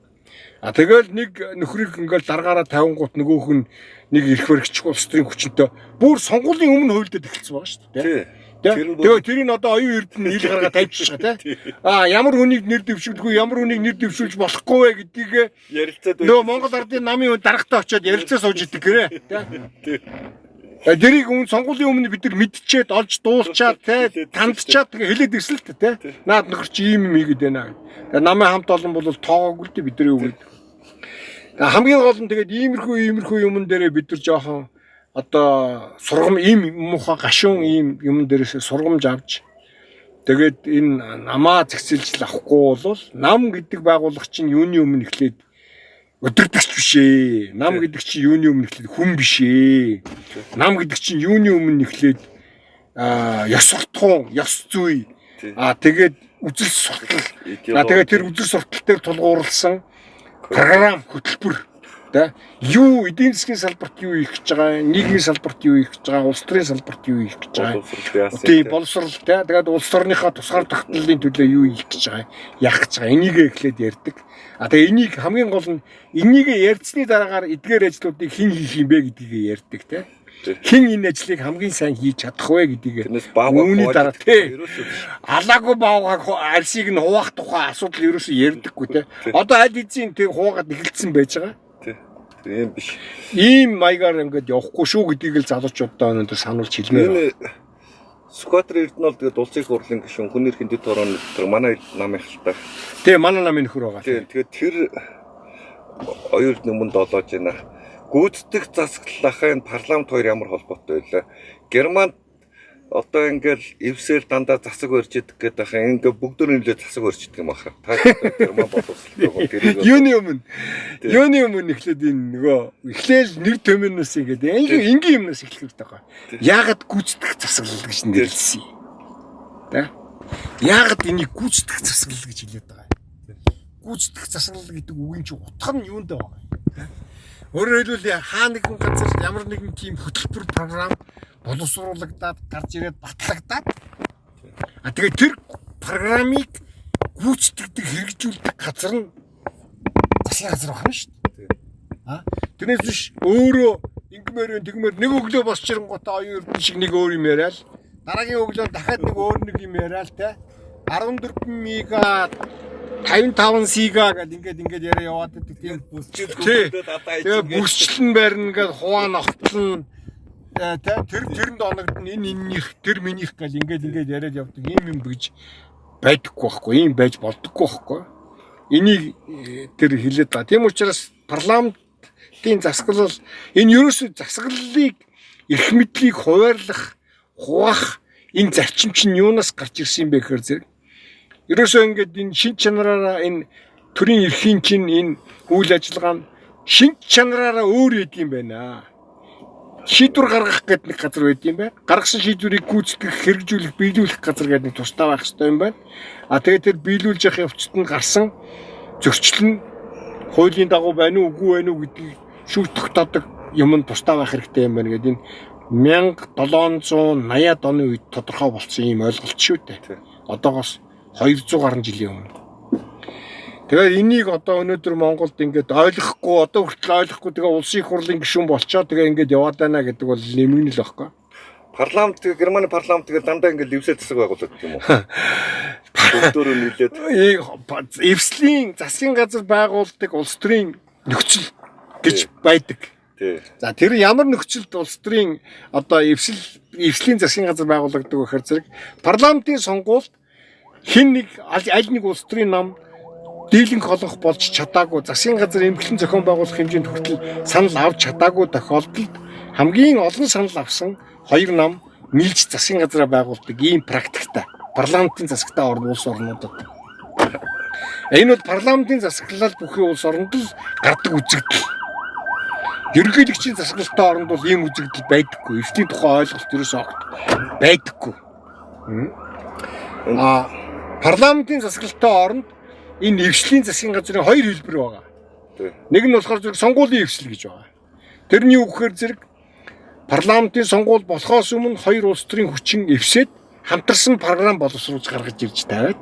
Тэгэл нэг нөхрийг ингээл даргаараа 50 гут нөгөөх нь нэг эрх баригч улс төрийн хүчнтэй бүр сонгуулийн өмнө хуйлдад эхэлсэн байгаа шүү дээ. Тэгээ тэрийг одоо оюун эрдэнэ ил гаргаа тавьчихсан тий. Ямар хүнийг нэр дэвшүүлгүй, ямар хүнийг нэр дэвшүүлж болохгүй вэ гэдгийг ярилцаад нөгөө Монгол Ардын намын хүн дарагтаа очиод ярилцаа сууж идэг гэрээ тий. Дэрийг сонгуулийн өмнө бид нар мэдчихэд олж дуулчаад тий тандчаад тэгээ хэлээд ирсэн л тий. Наад нөхөр чи ийм юм хийгээд байна. Тэгээ намын хамт олон бол тоогоогүй л дээ бидний үг. Хамгийн гол нь тэгээд иймэрхүү юмн дээрээ бид нар жоохон одоо сургам ийм муухай гашуун ийм юм дээрээс сургамж авч тэгээд энэ намаа зэгцэлж авахгүй бол нам гэдэг байгууллага чинь юуны өмнө эхлээд өдөртөгч биш ээ. Нам гэдэг чинь юуны өмнө эхлээд хүн биш ээ. Нам гэдэг чинь юуны өмнө эхлээд ёс суртахуун, ёс зүй. Тэгээд үзэл суртал. Тэгээд тэр үзэл суртал дээр тулгуурласан програм хөтөлбөр юу эдийн засгийн салбарт юу их гэж байгаа, нийгмийн салбарт юу их гэж байгаа, улс төрийн салбарт юу их гэж байгаа. Тийм боловсрол тэгээд улс орныхаа тусгаар тогтнолын төлөө юу их гэж байгаа, яах гэж байгаа. Энийг эхлээд ярьдаг. Тэгээд энийг хамгийн гол нь энийг ярьцны дараагаар эдгээр ажлуудыг хэн хийх юм бэ гэдгийг ярьдаг тий. Хэн энэ ажлыг хамгийн сайн хийж чадах вэ гэдгийг үүний дараа тий. Алаагүй баавгаг арсыг нь хуваах тухай асуудал ерөөсөө ярьдаггүй тий. Одоо аль эзэн тэг хуваагаад эхэлсэн байж байгаа. Тийм биш. Ийм маягаар ингээд явахгүй шүү гэдгийг л залуучуудаа өнөөдөр сануулж хэлмээр. Скватер Эрдэнэ бол тэгээд улсын их хурлын гишүүн хүн эрхийн дэд хорооны манай намын хальтаа. Тэгээ манай намын нөхөр байгаа. Тэгээд тэр оюун өмнө долоож байна. Гүйцэтгэх засаглалын парламент хоёр ямар холбоотой байлаа. Германд одоо ингээл эвсээр дандаа засаг барьж идэг гэдэг ахаа ингээ бүгдөө нэлээд засаг барьж идэг юм аха. Та герман боловсролтой тэр юуны өмнө эхлээд энэ нөгөө эхлээл нэг төмөнөөс ингээд энгийн юмнаас эхлэх хэрэгтэй байгаа. Яагаад гүйцэтгэх засаглал гэж нэрлсэн юм? Тэ? Яагаад энийг гүйцэтгэх засаглал гэж хэлээд байгаа юм? Гүйцэтгэх засаглал гэдэг үгийн чинь утга нь юунд байгаа юм? Өөрөөр хэлбэл хаа нэгэн газар ямар нэгэн тийм хөтөлбөр програм боловсруулагдаад гарч ирээд батлагдаад тэгээд тэр програмыг гүйцэтгэдэг хэрэгжүүлдэг газар нь засгийн газар байна шүү дээ. Тэрнээс биш өөрөө ингэмээр нэг өглөө босч ирэнгуутаа оюун эрдэнэ шиг нэг өөр юм яриад дараагийн өглөө дахиад нэг өөр нэг юм яриад те 14 мега 55 сига гэдэг ингээд яриа яваад байдаг тийм тэгээ бүсчлэн байрна гэдэг хуваа ногтлон тэрэнд оногдно энийх тэр минийх гэл ингээд яриад явдаг юм гэж байдаггүй байхгүй юм байж болдоггүй байхгүй энийг тэр хэлээд байгаа. Тийм учраас парламентын засаглал энэ ерөөсөө засаглалыг эрх мэдлийг хуваарлах хуваах энэ зарчим чинь юунаас гарч ирсэн юм бэ гэхээр зэрэг ерөөсөө ингээд энэ шин чанараараа энэ төрийн эрхийн чинь энэ үйл ажиллагаа нь шин чанараараа өөр идэг юм байна. Шийдвэр гаргах гэдэг нэг газар байд юм байна. Гаргасан шийдвэрийг гүйцэтгэх, хэрэгжүүлэх, биелүүлэх газар гэдэг нэг тусдаа байх хэрэгтэй юм байна. Тэгээд тэр биелүүлж явах явцад нь гарсан зөрчил нь хуулийн дагуу байна уу, үгүй байна уу гэдгийг шүүх тогтоодог юм нь тусдаа байх хэрэгтэй юм байна гэдэг энэ 1780-ад оны үед тодорхой болсон юм ойлголт шүү дээ. Одоогоос 200 гаруй жилийн өмнө. Тэгээд энийг одоо өнөөдөр Монголд ингээд ойлгохгүй одоо хүртэл ойлгохгүй тэгээ улсын их хурлын гишүүн болчоо тэгээ ингээд яваад байна гэдэг бол нэмгэн л байхгүй. Парламент Германы парламент тэгээ дандаа ингээд эвсээ засаг байгуулдаг юм уу? Дөрөөр нийлээд эвслийн засгийн газар байгуулдаг улс төрийн нөхцөл гэж байдаг. За тэр ямар нөхцөлд улс төрийн одоо эвслийн засгийн газар байгуулагддаг вэ гэхээр зэрэг парламентын сонгуульд хэн нэг аль нэг улс төрийн нам дийлэнх олох болж чадаагүй засгийн газар эмхлэн зохион байгуулах хэмжээнд хүртэл санал авч чадаагүй тохиолдолд хамгийн олон санал авсан хоёр нам нийлж засгийн газараа байгуулдаг ийм практиктай парламентын засагтаа орн улс орнуудад. Энэ бол парламентын засаглал бүхий улс оронд л гардаг үзэгдэл. Ерөнхийлөгчийн засаглалтай оронд бол ийм үзэгдэл байдаггүй. Эвслийн тухай ойлголт ерөөсөө огт байдаггүй. Парламентын засаглалтай оронд энэ эвслийн засгийн газрын хоёр хэлбэр байгаа. Нэг нь болохоор зэрэг сонгуулийн эвсэл гэж байгаа. Тэрний үг гэхээр зэрэг парламентын сонгуул болохоос өмнө хоёр улс төрийн хүчин эвсээд хамтарсан програм боловсруулж гаргаж ирж тавиад.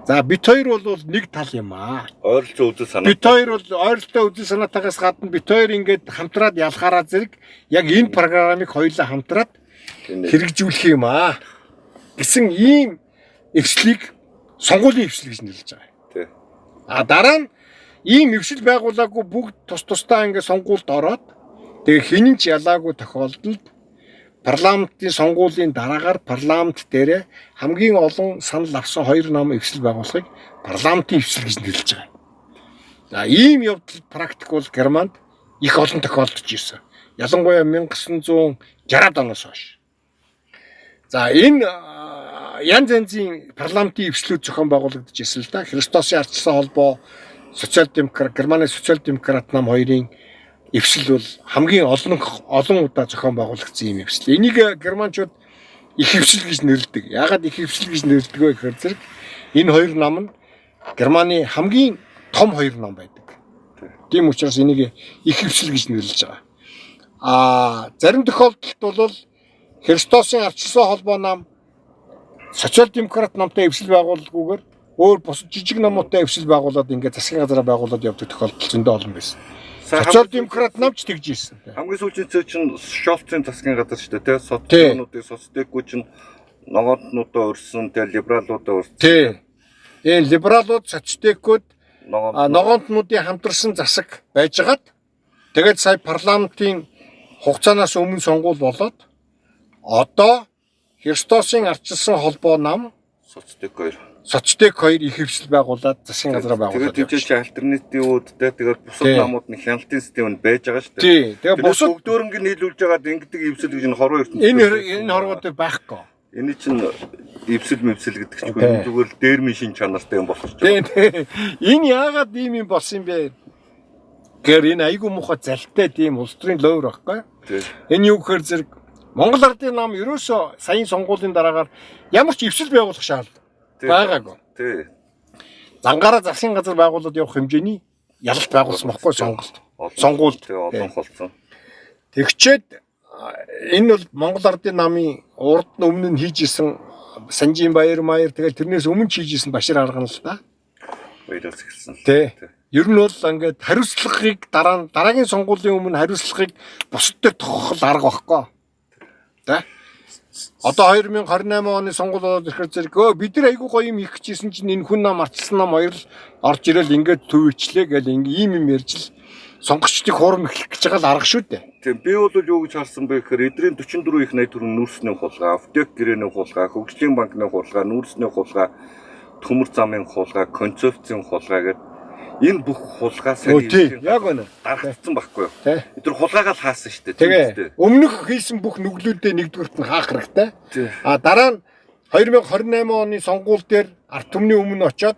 За бит хоёр бол нэг тал юм аа. Ойролцоо үзэл санаа. Бит хоёр бол ойролцоо үзэл санаатаагаас гадна бит хоёр ингээд хамтраад ялхаараа зэрэг яг энэ програмыг хоёулаа хамтраад хэрэгжүүлэх юм аа. гэсэн ийм эвслийг сонгуулийн эвсэл гэж нэрлэж байгаа. Тий. Дараа нь ийм эвсэл байгуулаагүй бүгд тус тусдаа ингээд сонгуульд ороод тэгээ хинэн ч ялаагүй тохиолдолд парламентын сонгуулийн дараагаар парламент дээрээ хамгийн олон санал авсан 2 нам эвсэл байгуулахыг парламентын эвсэл гэж нэрлэж байгаа. За ийм явдал практик бол Германд их олон тохиолдож ирсэн. Ялангуяа 1960-ад оноос хойш. За энэ янз янзын парламентын эвслүүд зохион байгуулагдаж ирсэн л да. Христосын ардчилсан холбоо, Германы социал-демократ нам хоёрын эвсэл бол хамгийн олон удаа зохион байгуулагдсан юм эвсэл. Энийг германчууд их эвсэл гэж нэрлэдэг. Яагаад их эвсэл гэж нэрлэдэг вэ гэхээр зэрэг энэ 2 нам нь Германы хамгийн том 2 нам байдаг. Тийм учраас энийг их эвсэл гэж нэрлэж байгаа. Зарим тохиолдолд бол Христосын ардчилсан холбоо нам социал-демократ намтай эвсэл байгуулалгүйгээр өөр бус жижиг намуудтай эвсэл байгуулад ингээд засгийн газараа байгуулад явдаг тохиолдол зөндөө олон байсан. Социал-демократ намч тэгж ирсэн. Хамгийн сүүлийн цаа чинь Шолцын засгийн газар шүү дээ, социалистуудыг соцдэггүй чинь ногоонтнуудаа өрсөн, тэгээ либералуудаа өрсөн. Тий. Энэ либералууд соцдэггүйд ногоонтнуудын хамтарсан засаг байжгаад тэгээд сая парламентын хугацаанаас өмнө сонгуул болоод одоо Христосын ардчилсан холбоо нам соцдог 2 их эвсэл байгуулад засгийн газараа байгуулад. Тэгээд тийч альтернативуудтай тэгээд бусад намууд нь хяналтын систем нь байж байгаа шүү дээ. Тий. Тэгээд бусад бүгдөөрөнгө нийлүүлж байгаад ингэдэг эвсэл гэж нь хорвоо ертөнцийн. Энэ хорвоод байхгүй. Энэ чинь эвсэл мэвсэл гэдэг чинь зүгээр л дээрмийн шин чанартай юм болчих. Тий. Энэ яагаад ийм юм болсон юм бэ? Гэр энэ айгу муха залтай тийм улс төрийн лойр байхгүй. Энэ юу гэхээр зэрэг Монгол Ардын нам ерөөсөө саяын сонгуулийн дараагаар ямар ч эвсэл байгуулах шаардлага байгаагүй. Тий. Зангаараа засгийн газар байгуулад явах хэмжээний ялалт байгуулсан байхгүй сонгуульд. Олон холцсон. Тэгчээд энэ бол Монгол Ардын намын урд нь өмнө нь хийж исэн Санжийн Баяр тэгэл тэрнээс өмнө хийж исэн Башир Арган л да. Баяраас эхэлсэн. Тий. Ер нь бол ингээд хариуцлагыг дараагийн сонгуулийн өмнө хариуцлагыг бусдад тохиол арга байхгүй. Тэ? Одоо 2028 оны сонгуул болоод ирэхээр зэрэг бид нар айгүй гоё юм их гэжсэн чинь энэ хүн нам ардчилсан нам хоёр л орж ирэл ингээд төвчлээ гэл ийм юм ярьж л сонгогчдыг хуурам эхлэх гэж байгаа л арга шүү дээ. Тийм би бол юу гэж харсан бэ гэхээр эдрийн 44 их 80 төгрөг нүүрсний хулгай, аптек гэрээний хулгай, хөгжлийн банкны хулгай, нүүрсний хулгай, төмөр замын хулгай, концепцийн хулгай гэдэг энэ бүх хулгай сайн яг үнэ дарагдсан байхгүй юу? Эдгээр хулгайгаа л хаасан шүү дээ. Тэгээ өмнөх хийсэн бүх нүглүүдээ нэгдүгürt нь хаах хэрэгтэй. Дараа нь 2028 оны сонгуул дээр ард түмний өмнө очиод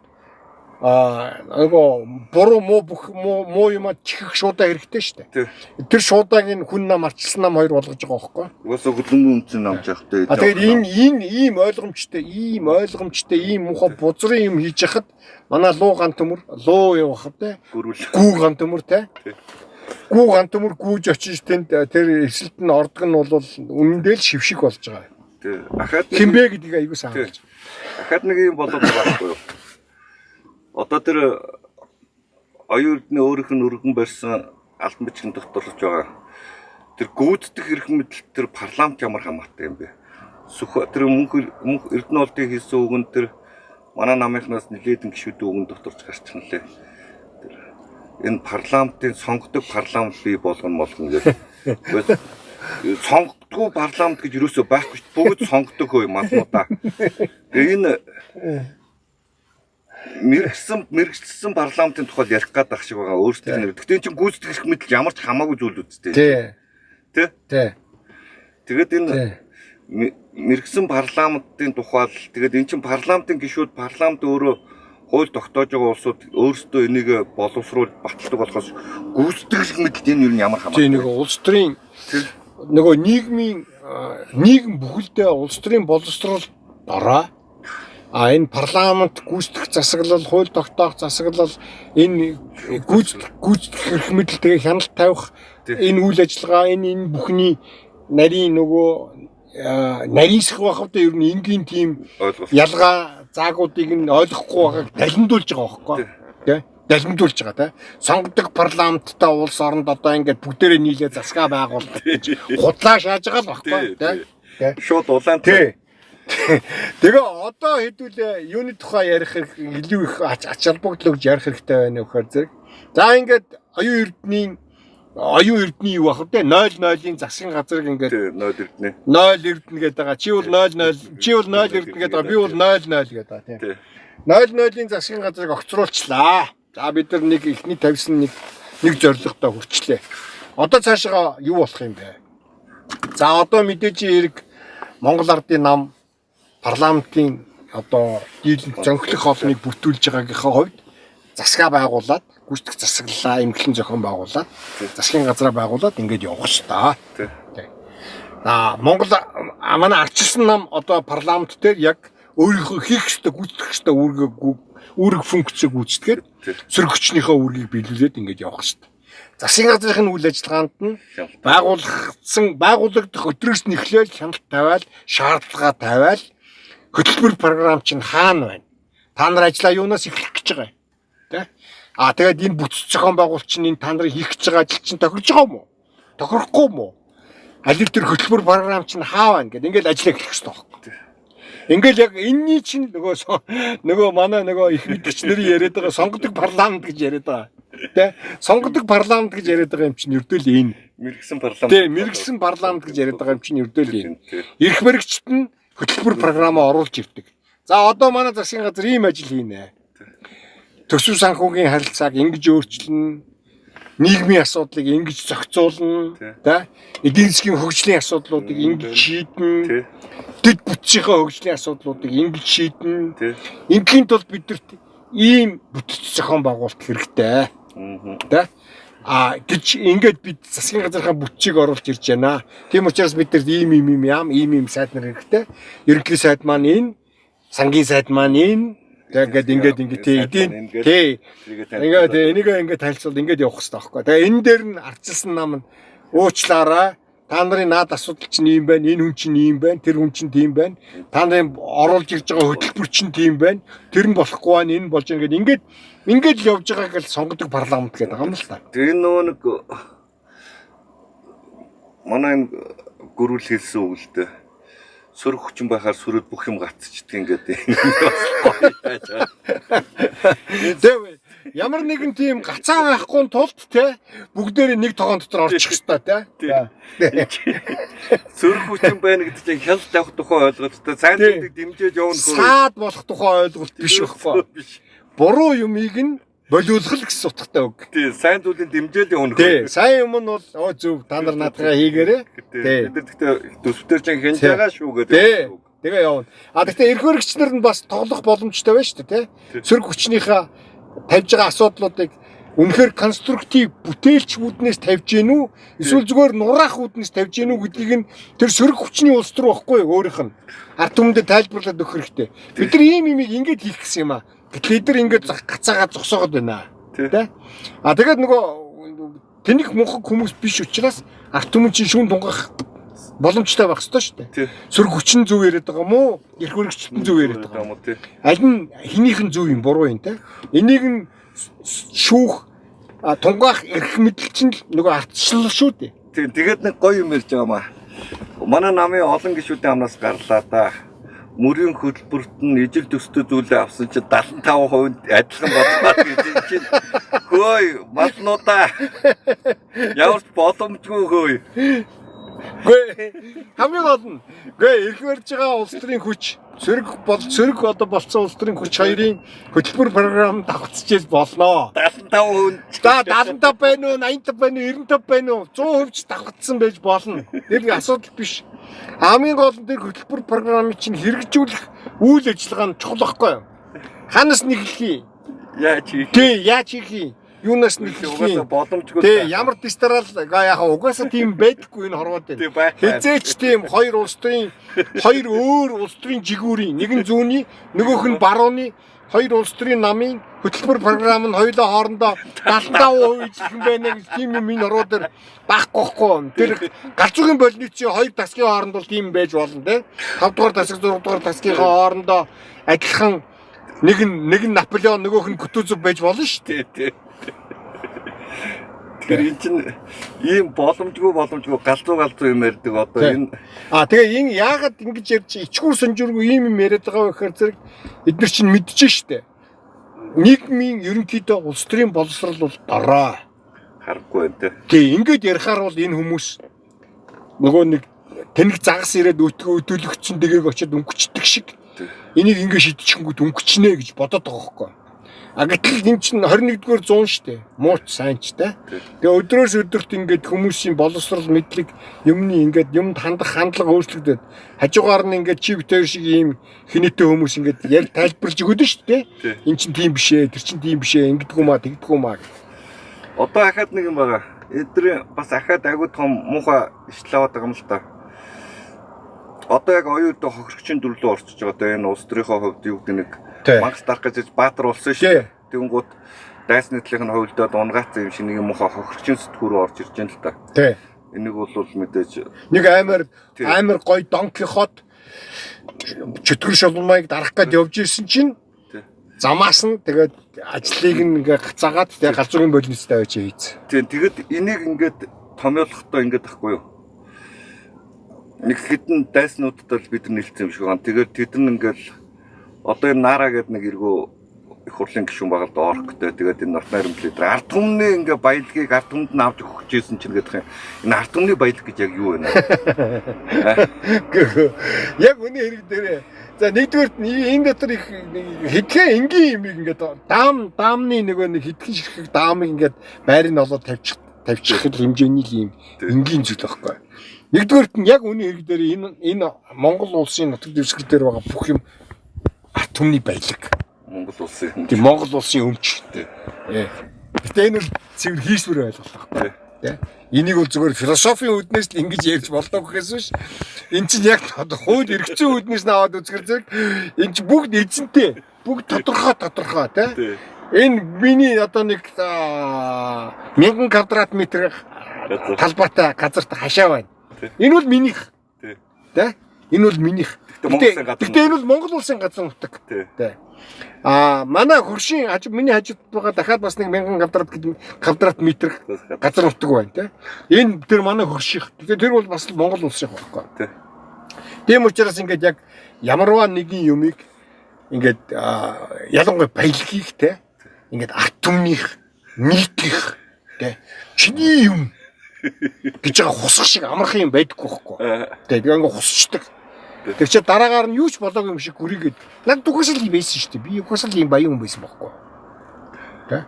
айгу буруу муу юм чихэх шуудаа хэрэгтэй шүү дээ. Тэр шуудааг энэ хүн нам арчилсан нам хоёр болгож байгаа байхгүй юу? Угаасаа хөдөлгөөн үнцэн намж явах дээ. Тэгээд энэ ийм ойлгомжтой, ийм муха бузрын юм хийж яхад манай луу ган төмөр луу явах те. Гүү ган төмөр те. Гүү ган төмөр гүүж очиж тэнд тэр эвсэлт нь ордог нь бол үнэндээ л шившиг болж байгаа. Тий. Ахаад хинбэ гэдгийг аягүй сайн хэлж. Ахаад нэг юм болоод байгаа байхгүй юу? Одоо тэр оюутны өөрийнх нь өргөн барьсан алтан бичгийн докторч байгаа. Тэр гүйддэг эрх мэдэл тэр парламент ямар хамаатай юм бэ? Тэр мөнх Эрдэнэ олдын хийсэн үгэнд тэр манай намынхнаас нэлээдэн гişүүдийн үгэн докторч гарчихна лээ. Тэр энэ парламентын сонгодог парламент бий болгоно гэх. Сонгодгүй парламент гэж юусоо байхгүй шүү. Бүгд сонгодог хөө малнуудаа. Энэ мэрэгчлсэн парламентын тухай ярих гээд байх шиг байгаа өөрсдөө нэр. Гэтэ энэ чинь гүйцэтгэх эрх мэдэл ямар ч хамаагүй зүйл үсттэй. Тий. Тэгээд энэ мэрэгсэн парламентын тухай тэгээд эн чинь парламентын гишүүд парламент өөрөө хууль тогтоож байгаа улсууд өөрсдөө энийг боловсруулж баталдаг болохоос гүйцэтгэх эрх мэдэл энэ юу ямар хамаатай. Тий нэг улс төрийн нөгөө нийгэм бүхэлдээ улс төрийн боловсрол дараа энэ парламент гүйцэтгэх засаглал, хууль тогтоох засаглал, энэ гүйцэтгэх эрх мэдэл тэгээ хяналт тавих энэ үйл ажиллагаа, энэ бүхний нарийн нөгөө нарийнсах байх одоо ер нь энгийн тийм ялгаа заагуудыг нь ойлгохгүй байгааг далимдуулж байгаа байхгүй тий? Далимдуулж байгаа тий? Сонгодог парламенттай улс оронд одоо ингээд бүгдээрээ нийлээ засгаа байгуулдаг гэж худлаа шааж байгаа л байхгүй тий? Шууд улаан тий. Тэгээ одоо хэдүүлээ юуны тухай ярих хэрэг илүү их ач холбогдол өгж ярих хэрэгтэй байна вөхөр зэрэг. За ингээд оюун эрдний юу бах вэ? 00-ийн засгийн газрыг ингээд 0 эрдэнэ. 0 эрдэнэ гэдэг байгаа. Чи бол 00, чи бол 0 эрдэнэ гэдэг байгаа. Би бол 00 гэдэг байгаа тийм. 00-ийн засгийн газрыг огцруулчлаа. За бид нар нэг ихний тавьсан нэг зорилготой хүрчлээ. Одоо цаашаа юу болох юм бэ? За одоо мэдээж хэрэг Монгол Ардын нам парламентын одоо дийлэнх зөнхлөх холныг бүртгүүлж байгаагийнхаа хувьд засгаа байгуулад, гүйцэтгэх засаглалаа, эмгэлэн зохион байгуулад, засгийн газраа байгуулад ингэж явах шүү дээ. Монгол манай ардчилсан нам одоо парламент дээр яг өөрийнхөө хийх ёстой, гүйцэтгэх ёстой үүрэг функцийг гүйцэтгээд сөрөг хүчнийхээ үүргийг биелүүлээд ингэж явах шүү дээ. Засгийн газрын үйл ажиллагаанд нь байгуулагдах өдрөөс нь эхлээл хяналт тавиал, шаардлага тавиал, хөтөлбөр програм чинь хаана байна? Та нар ажлаа юунаас эхлэх гэж байгаа юм? Тэ? Тэгээд энэ бүтц зохион байгуулалт чинь энэ та нарын хийх гэж байгаа ажил чинь тохирж байгаа юм уу? Тохирохгүй юм уу? Аль тэр хөтөлбөр програм чинь хаа байна гэдэг ингээд ажил эхлэх хэрэгтэй байхгүй. Ингээл яг энэний чинь нөгөө манай их мэдгч нарын яриад байгаа сонгодог парламент гэж яриад байгаа. Тэ? Сонгодог парламент гэж яриад байгаа юм чинь ердөө л энэ. Мэргэсэн парламент. Тэ, мэргэсэн парламент гэж яриад байгаа юм чинь ердөө л энэ. Ирэх мэрэгчт нь хөтөлбөр програмаа оруулж ирдэг. За одоо манай засгийн газар ийм ажил хийнэ. Төсөв санхүүгийн харилцааг ингэж өөрчилнө. Нийгмийн асуудлыг ингэж зохицуулна, тэ? Эдийн засгийн хөгжлийн асуудлуудыг ингэж шийднэ. Дэд бүтцийнхээ хөгжлийн асуудлуудыг ингэж шийднэ. Ингийн тулд бидэрт ийм бүтц зохион байгуулалт хэрэгтэй. Тэ? Гэж ингэж бид засгийн газрынхаа бүтцийг оруулж ирж байна. Тийм учраас бидэрт ийм сайд нар хэрэгтэй. Ерөнхий сайд маань энэ, сангийн сайд маань энэ. Тэгээд ингээд энийг танилцуулаад ингээд явах хэрэгтэй байхгүй. Тэгээ энэ дээр нь ардчилсан нам нь уучлаарай. Та нарын наад асуудал чинь ийм байна, энэ хүн чинь ийм байна, тэр хүн чинь тийм байна. Та нарын оруулж ирж байгаа хөтөлбөр чинь тийм байна. Тэр нь болохгүй байна, энэ болж ингээд явж байгааг л сонгодог парламент гэдэг юм л та. Тэгээ нөгөө нэг манай гөрүүл хэлсэн үг л дээ. Сөрөг хүчин байхаар сүрэд бүх юм гацчихдаг ингээд. Ямар нэгэн тийм гацаа байхгүй тулд те бүгдээрээ нэг тогоон дотор орчих хэвээр те. Сөрөг хүчин байна гэдэг чинь хяналт авах тухай ойлголттой. Сайн зүйлийг дэмжиж явна хөө. Саад болох тухай ойлголт биш байхгүй. Буруу юмыг нь болиулах л гэсэн утгатай үг. Тий, сайн зүйлийг дэмжиж явна хөө. Тий, сайн юм нь бол зөв та нар наадгаа хийгээрэй. Тий. Бид гэхдээ төсвтөр чинь хянж байгаа шүү гэдэг. Тий. Тэгээ явна. Гэхдээ эрх хөрөгчнөр нь бас тоглох боломжтой байна шүү дээ, тий. Сөрөг хүчнийхээ тавьж байгаа асуудлуудыг үнэхээр конструктив бүтээлч үүднээс тавьж гин үү? Эсвэл зүгээр нураах үүднээс тавьж гин үү гэдгийг нь тэр сөрөг хүчний улс төр байхгүй өөрийнх нь ард түмэндээ тайлбарлаад өгөх хэрэгтэй. Бид нар ийм имийг ингэж хийх гэсэн юм аа. Гэтэл эдгээр ингэж гацаагаа зогсоогод байна. Тий. Тэгээд нөгөө тэнийх мунхаг хүмүүс биш учраас ард түмэн чинь шүүн тунгах боломжтой байх ёстой шүү дээ. Сөрөг хүчин зөв яриад байгаа юм уу? Эрх хөрөгчтөн зөв яриад байгаа юм уу? Аль нь хинийх нь зөв юм, буруу юм те. Энийг нь шүүх тунгаах эрх мэдэл чинь нөгөө ардчлал шүү дээ. Тэгээд нэг гоё юм ярьж байгаа маа. Манай намын олон гишүүдийн амнаас гарлаа да. Мөрийн хөтөлбөрт нь ижил төстэй зүйлээ авсан чинь 75% адилхан бодлоо гэж чинь. Хөөе, матнуудаа. Ямар ч боломжгүй хөөе. Хамгийн гол нь эрх барьж байгаа улс төрийн хүч сөрөг одоо болцсон улс төрийн хүч хоёрын хөтөлбөр програм давхцчихэл болно. 75%. За 75 байна уу, 85 байна уу, 95 байна уу, 100% давхцсан байж болно. Тэр асуудал биш. Хамгийн гол нь тэр хөтөлбөр програмыг чинь хэрэгжүүлэх үйл ажиллагаа нь чухал байхгүй юу? Ханаас нэг хэлхий? Яаж хийх? Тий, яаж хийх? Юунаас нэг угаасаа боломжгүй. Тий, ямар дистрал яхаа угаасаа тийм байдаггүй энэ хорвоод байна. Хизээч тийм хоёр өөр улс төрийн жигүүрийн нэг нь зүүнний, нөгөөх нь барууны хоёр улс төрийн намын хөтөлбөр програм нь хоёулаа хоорондоо 75% ижилхэн байна гэж тийм юм энэ хорвоо дээр байхгүй. Тэр галзуугийн больницын хоёр тасгийн хооронд бол тийм байж болно те. 5 дугаар тасаг 6 дугаар тасгийн хоорондоо адилхан нэг нь Наполеон нөгөөх нь Кутузов байж болно шүү дээ. Тэгэхээр эн чинь ийм боломжгүй галзуу юм ярьдаг одоо энэ тэгээ энэ яагаад ингэж ярьж ичгүүр сонжиргүй ийм юм яриад байгаа вэ гэхээр зэрэг эдгээр чинь мэдчихэж штэ. Нийгмийн ерөнхийдөө улс төрийн боловсрол бол дорой. харахгүй байна те. Тэгээ ингэж ярихаар бол энэ хүмүүс нөгөө нэг тэнэг загас ирээд өтөлөгчсөн дэгийг очиод өнгөчдөг шиг энийг ингэ шидчихэнгүүт өнгөчнэ гэж бодоод байгаа хөөхгүй. А гэтэл энэ чинь 21-р зуун штэ. Мууч сайнч те. Тэгээ өдрөөс өдөрт ингээд хүмүүсийн боловсрол мэдлэг юмны ингээд юмд хандах хандлага өөрчлөгдөд хажуугаар нь ингээд чи битэр шиг ийм хинэтэ хүмүүс ингээд яг тайлбарлаж өгöd нь штэ. Эн чинь тийм биш ээ, тэр чинь тийм биш ээ, ингэдэггүй маа, тэгдэггүй маа. Одоо ахаад нэг юм байгаа. Эдрийн бас ахаад агуу том муухай ишлээд байгаа юм л та. Одоо яг оюутан хохирогчийн дүрлөө орчиж байгаа. Одоо энэ улс төрийнхөө хувьд юу гэдэг нэг Мангас дарах гэж Баатар болсон шүү. Тэнгууд дайсны талын хувьдад унгаацсан юм шиг нэг муухай хохирогчийн сэтгүүрөө орж ирж байна л та. Тий. Энийг бол мэдээж нэг амар гой Дон Кихот чөтгөр шулмайг дарах гэж явж ирсэн чинь замаас нь тэгээд ажлыг ингээ гацаагаад тэгээд галзуугийн болництой байж хийц. Тийм тэгэд энийг ингээд томьёолохдоо ингээд ахгүй юу. Нэг хэдэн дайснуудад л бид нэлцсэн юм шиг байна. Тэгээд тэд нар ингээд одоо энэ Нара гэдэг нэг эргөө их хурлын гишүүн байгаа л да орктой. Тэгээд энэ Норт Найрамд лидер ард түмний ингээ баялагийг ард түмэнд нь авч өгч ирсэн чинь гэдэг юм. Энэ ард түмний баялаг гэж яг юу вэ? Яг үний хэрэг дээрээ. За нэгдүгээр энэ дотор их хэдхэн энгийн юм ингээд даамны нөгөө нэг хэдхэн ширхэг даамыг ингээд байрыг олоод тавьчих хэмжээний юм энгийн зүйл байхгүй. Нэгдүгээрт нь яг үний хэрэг дээр энэ Монгол улсын нутаг дэвсгэр дээр байгаа бүх юм ард түмний баялаг. Монгол улсын тийм Монгол улсын өмч. Гэтэ энэ бол цэвэр хийсвэр ойлголт байхгүй. Тэ. Энийг бол зүгээр философийн үүднээс л ингэж ярьж болдог гэхээс биш. Эн чинь яг хууль эргэцэн үүднээс нь аваад үзгэр зэрэг эн чинь бүгд эзэнтэй. Бүгд тодорхой тий. Энэ миний одоо нэг 1000 квадрат метр талбайтай газарт хашаа байна. Энэ бол минийх. Тэ. Энэ бол минийх. Гэхдээ энэ бол Монгол улсын газар нутаг. Тэ. Манай хөршийн миний хажууд байгаа дахиад бас нэг 1000 квадрат метр газар нутаг байна тий. Энэ тэр манай хөрших. Тэгэхээр тэр бол бас Монгол улсын байхгүй. Тийм учраас ингээд яг ямарваа нэгэн юмыг ингээд ялангуяа баялагийг тий. Ингээд ард түмнийх, нийтих тий. Чиний юм гэж байгаа хусах шиг амархан юм байдаггүй байхгүй. Тий. Тэгээ ингээд хусчдаг. Тэр чи дараагаар нь юу ч болоогүй юм шиг гүрийгээд над дугаас л юм байсан шүү дээ. Би угаас л юм баян хүн байсан байхгүй. Тэ?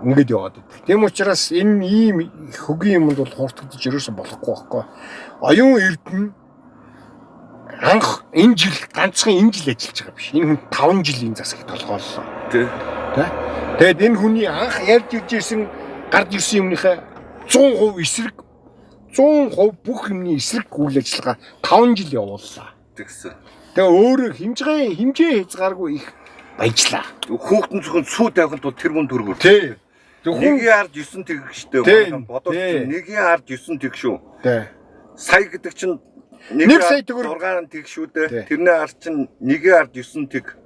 Ингээд яваад байдаг. Тийм учраас энэ ийм хөгийн юмд бол хууртагдаж ерөөсөө болохгүй байхгүй. Оюун эрдэнэ анх энэ жил ганцхан энэ жил ажиллаж байгаа биш. Энэ хүн 5 жилийн засгийг толгооллоо. Тэ? Тэгэд энэ хүний анх ярьж ирж ирсэн гарч ирсэн юмныхаа 100% эсрэг 100% бүх юмны эсрэг үйл ажиллагаа 5 жил явууллаа. Тэгсэн. Тэгээ өөрөө хэмжээ хязгааргүй их баяжлаа. Хүүхдэн зөвхөн сүү тавихад бол тэр хүн төргөр. Тий. Нэгийн ард 9 тэг штэ. Бодож нэгийн ард 9 тэг шүү. Тий. Сая гэдэг чинь 1 сая төгрөг 6 тэг шүү дээ. Тэрний ард чинь нэгийн ард 9 тэг.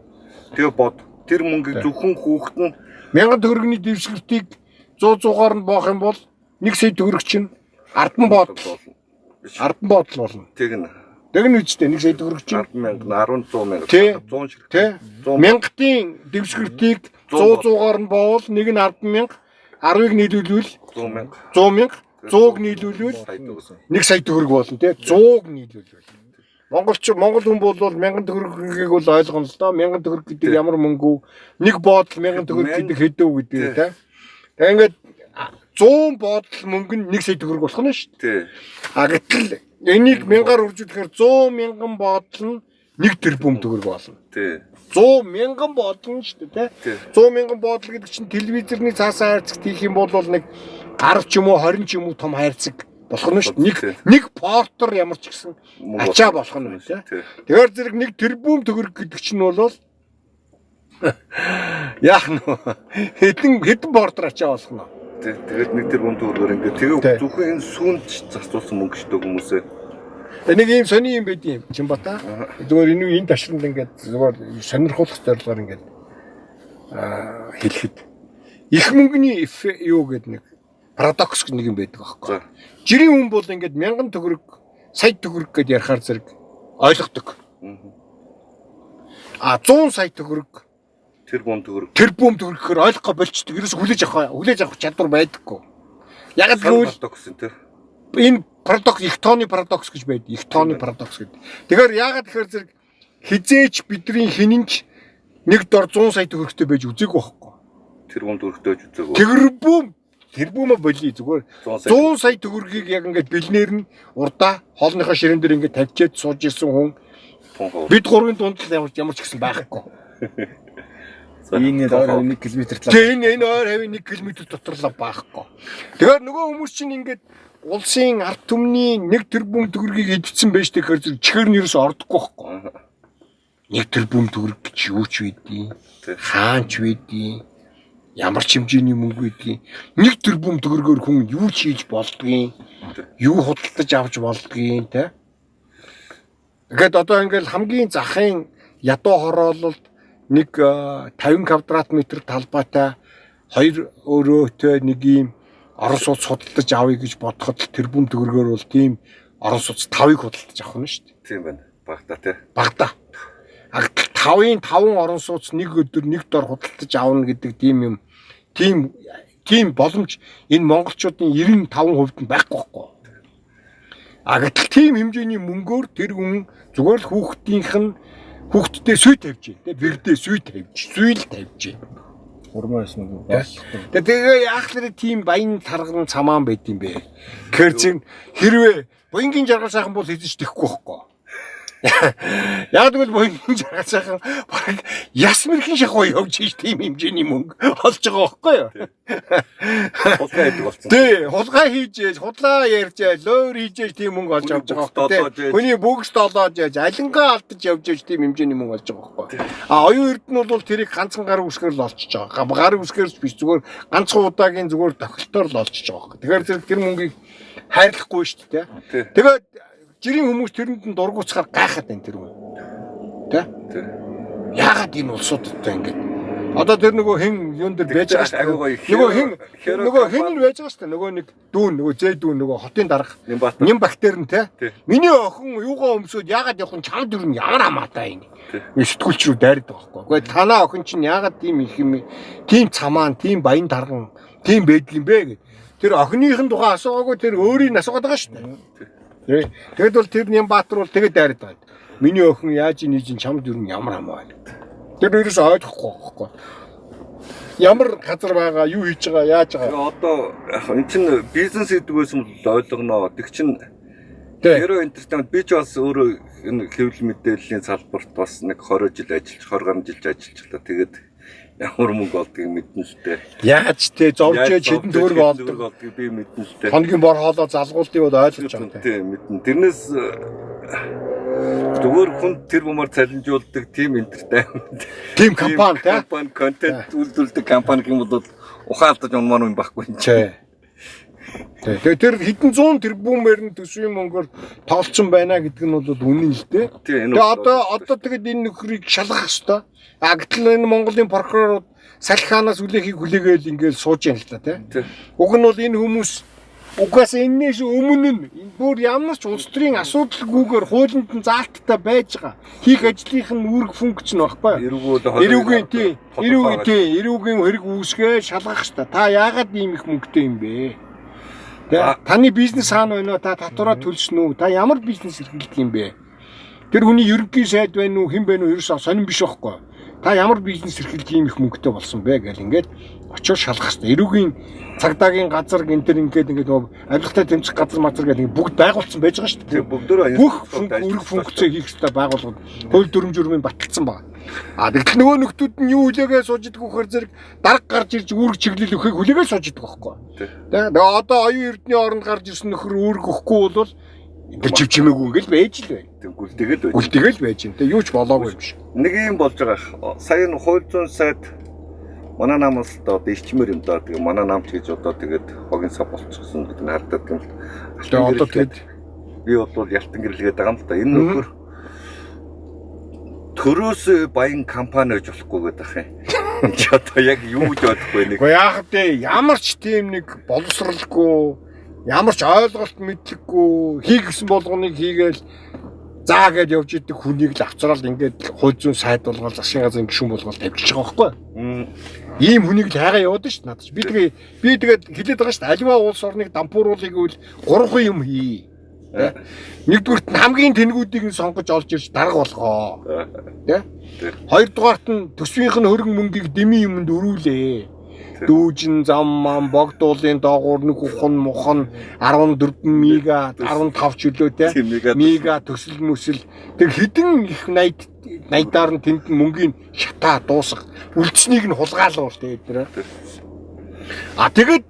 Тэгээ бод. Тэр мөнгөийг зөвхөн хүүхдэн 1000 төгрөгийн дэвсгэртийг 100-100-аар нь боох юм бол 1 сая төгрөг чинь ардан бодол болно. Ардан бодол болно. Тэгнэ. Тэгнэ үстэй 1 сая төгрөг чинь 10,000 10,100,000 100 ширхэг. Тэ. 1000-ийн дэвсгэртийг 100-100-аар нь боовол нэг нь 10,000, 10-ыг нийлүүлвэл 100,000, 100-ыг нийлүүлвэл 1 сая төгрөг болно тий. 100-ыг нийлүүлвэл. Монгол хүн бол 1000 төгрөгийг бол ойлгоно л доо. 1000 төгрөг гэдэг ямар мөнгө вэ? Нэг бодол 1000 төгрөг гэдэг хэдөө гэдэг тий. Тэгээ ингээд 100 бодол мөнгө нь 1 сая төгрөг болох нь шүү дээ. Гэтэл энийг 1000-аар үржүүлэхээр 100,000 бодол нь 1 тэрбум төгрөг болно. Тий. 100,000 бодол нь шүү дээ, тий. 100,000 бодол гэдэг чинь телевизэрний цаасаа хайрцагт хийх юм бол нэг 10 ч юм уу 20 ч юм уу том хайрцаг болох нь шүү дээ. Нэг портер ямар ч гэсэн ачаа болох нь байна, тий. Тэгэхээр зэрэг 1 тэрбум төгрөг гэдэг чинь бол яах нь хэдэн портер ачаа болох нь. Тэгээд 1 тэрбум төгрөгөөр ингээд тэгээ зөвхөн энэ сүүнд зарцуулсан мөнгө шүү дээ хүмүүсээ. Нэг ийм сони юм байд юм Чимбата. Зүгээр энэ ташранд ингээд зүгээр сонирхуулах зорилгоор ингээд хэлэхэд их мөнгөний юу гэдэг нэг парадокс нэг юм байдаг аахгүй. Жирийн хүн бол ингээд 1000 төгрөг, сая төгрөг гэдээ ярихаар зэрэг ойлгодог. 100 сая төгрөг, тэрбум төгрөг гэхээр ойлгохгүй болчдөг. Ерөөс хүлээж авах чадвар байдаггүй. Яг л гэвэл парадокс энэ энэ парадокс их тооны парадокс гэж байдаг. Их тооны парадокс гэдэг. Тэгэхээр яагаад тэгэхээр зэрэг хизээч бидний хинэнч нэг дор 100 сая төгрөгтэй байж үзээгүй байхгүй. тэрбум төгрөгтэй байж үзээгүй. Тэрбум боли зүгээр 100 сая төгрөгийг яг ингээд бэлнээр нь урдаа хоолныхоо ширээн дээр ингээд тавьчаад сууж ирсэн хүн бид гурвын дунд л ямар ч гэсэн байхгүй. Энэ ойр 1 км талаа. Энэ ойр хавь 1 км дотор л байхгүй. Тэгэхээр нөгөө хүмүүс чинь ингээд улсын ард түмний 1 тэрбум төгрөгийг эдцсэн байж тэгэхээр чихэр нь ерөөс ордохгүй байхгүй. 1 тэрбум төгрөг гэж юу ч байдیں۔ Хаан ч байдیں۔ Ямар ч хэмжээний мөнгө байдیں۔ 1 тэрбум төгрөгөөр хүн юу ч хийж болдгийг, юу худалдаж авч болдгийг тэ. Ингээд одоо ингээд хамгийн захын ядуу хороололд нэг 50 квадрат метр талбайтай 2 өрөөтэй нэг юм орон сууц худалдаж авъя гэж бодоход тэрбум төгрөгөөр бол тийм орон сууц 5-ыг худалдаж авах нь шүү дээ. Тийм байна. Багтаа тий. Багтаа. 5-5 орон сууц нэг өдөр нэг дор худалдаж авна гэдэг тийм боломж энэ монголчуудын 95% нь байхгүй байхгүй. Гэтэл тийм хэмжээний мөнгөөр тэр хүн зүгээр л хүүхдтэй сүй тавьж байна. Бэрдээ сүй тавьж. Урмаа ясна боллоо. Тэгээ яах вэ тийм баян тарган цамаан байд юм бэ? Тэгэхээр хэрвээ буянгийн жаргал сайхан бол хийж тэхгүй байхгүй. Яг тэгвэл буянгийн жаргал сайхан баг ясмэрхэн шахуу явж ийж тийм хэмжээний мөнгө олж байгаа байхгүй юу? Хулгай хийдэг болсон. Тий, хулгай хийж, худлаа ярьж, лойр хийж тийм мөнгө олж авч байгаа байхгүй. Хүний бүгс долоож яаж, алингаа алдаж явж тийм хэмжээний мөнгө олж байгаа байхгүй. Оюун эрдэнэ бол тэрийг ганцхан гар үсгээр л олчж байгаа. Гар үсгээрч биш зүгээр ганцхан удаагийн зүгээр тохилтоор л олчж байгаа байхгүй. Тэгэхээр тэр мөнгийг хайрлахгүй шүү дээ. Тэгээд жирийн хүмүүс тэрэнд нь дургуцахаар гайхаад байна тэр хүн. Тэ? Яагаад энэ улсуудтай ингэж одоо тэр нөгөө хэн юун дээр байж байгаа шүү дээ. Нөгөө хэн л байж байгаа шүү дээ. Нөгөө нэг дүүн, нөгөө зээ дүүн, нөгөө хотын дарга ням бактери нь те. Миний охин юугаа өмсөд яагаад явах нь чамд юу ямар хамаатай юм. Сэтгүүлч рүү дайрдаг байхгүй. Гэхдээ танаа охин чинь яагаад тийм их юм, тийм цамаан, тийм баян тарган, тийм байдаг юм бэ гэд. Тэр охиныхын тухай асуугаагүй тэр өөрийг асуугаад байгаа шүү дээ. Тэгэд бол тэр Нямбаатар бол тэгээд дайраад байна. Миний охин яаж ийж чамд юу ямар хамаа байна. Тэр ерөөс ойлгохгүй байхгүй. Ямар газар байгаа, юу хийж байгаа, яаж байгаа. Одоо энэ чинь бизнес гэдэг байсан бол ойлгоно. Тэг чин Hero Entertainment би ч бас өөрөө энэ хэвлэл мэдээллийн салбарт бас нэг 20 жил ажиллаж, 20 гаруй жил ажиллаж байлаа. Тэгээд ямар мөнгө олдгийг мэднэ л дээ. Яаж те зовж хэдэн төгрөг олдог би мэднэ л дээ. Хоногийн бор хоолоо залгуултыг бол ойлгож байгаа. Тийм мэднэ. Тэрнээс зүгээр хүн тэр бумаар цалинжуулдаг team entertainment. Team компани те. Компани контент үйлдвэрлэдэг компани юм бол ухаалтаж унмаар юм байхгүй юм чи. Тэгээ тэр хэдэн 100 тэрбумээр нь төсвийн мөнгөөр тоолцсон байна гэдэг нь бол үнэн л дээ. Тэгээ одоо тэгээд энэ нөхрийг шалгах ёстой. Гэтэл энэ Монголын прокурорууд салхианаас үлээхийг хүлээгээл ингээл сууж яана л та тий. Уг нь бол энэ хүмүүс угаас энэс өмнө нь бүр ямар ч улс төрийн асуудалгүйгээр хуулинд нь заалттай байж байгаа. Хийх ажлынх нь үүрэг функц нь баггүй. Эрүүгийн хэрэг үүсгээ шалгах ёстой. Та яагаад ийм их мөнгөтэй юм бэ? Таны бизнес хаана байна вэ? Та татвараа төлсөн үү? Та ямар бизнес эрхэлдэг юм бэ? Тэр хүний ерөнхий сайд байна уу? Хэн байна уу? Ерөөсөө сонирн биш байхгүй. Та ямар бизнес эрхэлж ийм их мөнгөтэй болсон бэ гэл ингээд очиж шалгах хэрэгтэй. Эрүүгийн цагдаагийн газар гэнтэр ингээд авилгатай тэмцэх газар мазар гэл бүгд байгуулсан байж байгаа шүү дээ. Бүгдөө бүх үүрэг функцээ хийх хэрэгтэй байгууллагад хууль дүрм журмын баталсан байна. Тэгтэл нөгөө нөхдүүд нь юу хүлээгээ сууж идэх вөхөр зэрэг дарга гарч ирж үүрэг чиглэл өгөхийг хүлээгээ сууж идэх байхгүй. Тэгээ одоо оюун эрдний оронд гарч ирсэн нөхөр үүрэг өгөхгүй бол энэ чивчмээгүй ингээл байж л байна. Гүлтэйгэл байж юм. Тэгээ юу ч болоогүй юм биш. Нэг юм болж байгаа. Сая н хууль зүйн сайд манай намаас одоо ичмэр юм даа. Тэгээ манай намч гэж одоо тэгээд хогийн сав болчихсон гэдэг нь хардаад юм л. Одоо тэгээд би бол ялтан гэрлэгээд байгаа юм л да. Энэ нөхөр төрөөс баян компани гэж болохгүй гэдэг юм. Чи одоо яг юу гэж бодохгүй нэг. Гэхдээ яах вэ? Ямар ч тийм нэг боловсралгүй, ямар ч ойлголт мэдлэггүй хий гэсэн болгоныг хийгээл заа гэж явж идэг хүнийг л авцраал ингээд хууль зүйн сайд болгоод засгийн газрын гишүүн болгоод тавьчих байгаа байхгүй. Ийм хүнийг л хайгаа яваад шүү надад. Би тэгээд хэлээд байгаа шүү дээ. Аливаа улс орныг дампууруулыг үл 3 юм хий. Нэгдүгürt хамгийн тэнгүүдийг нь сонгож олж ирж дарга болгоо. Тэ? Хоёрдугаарт нь төсвийнх нь хөрөнгө мөнгийг дэмий юмд өрүүлээ. Дүүжин зам мам богдуулын доогуур нэг хухан мухан 14 мега 15 чөлөө те мега төсөл мөсөл тэг хідэн их 80-аар нь тэнд мөнгөний шатаа дуусах үлдснийг нь хулгаалуул те эдгээр. Тэгээд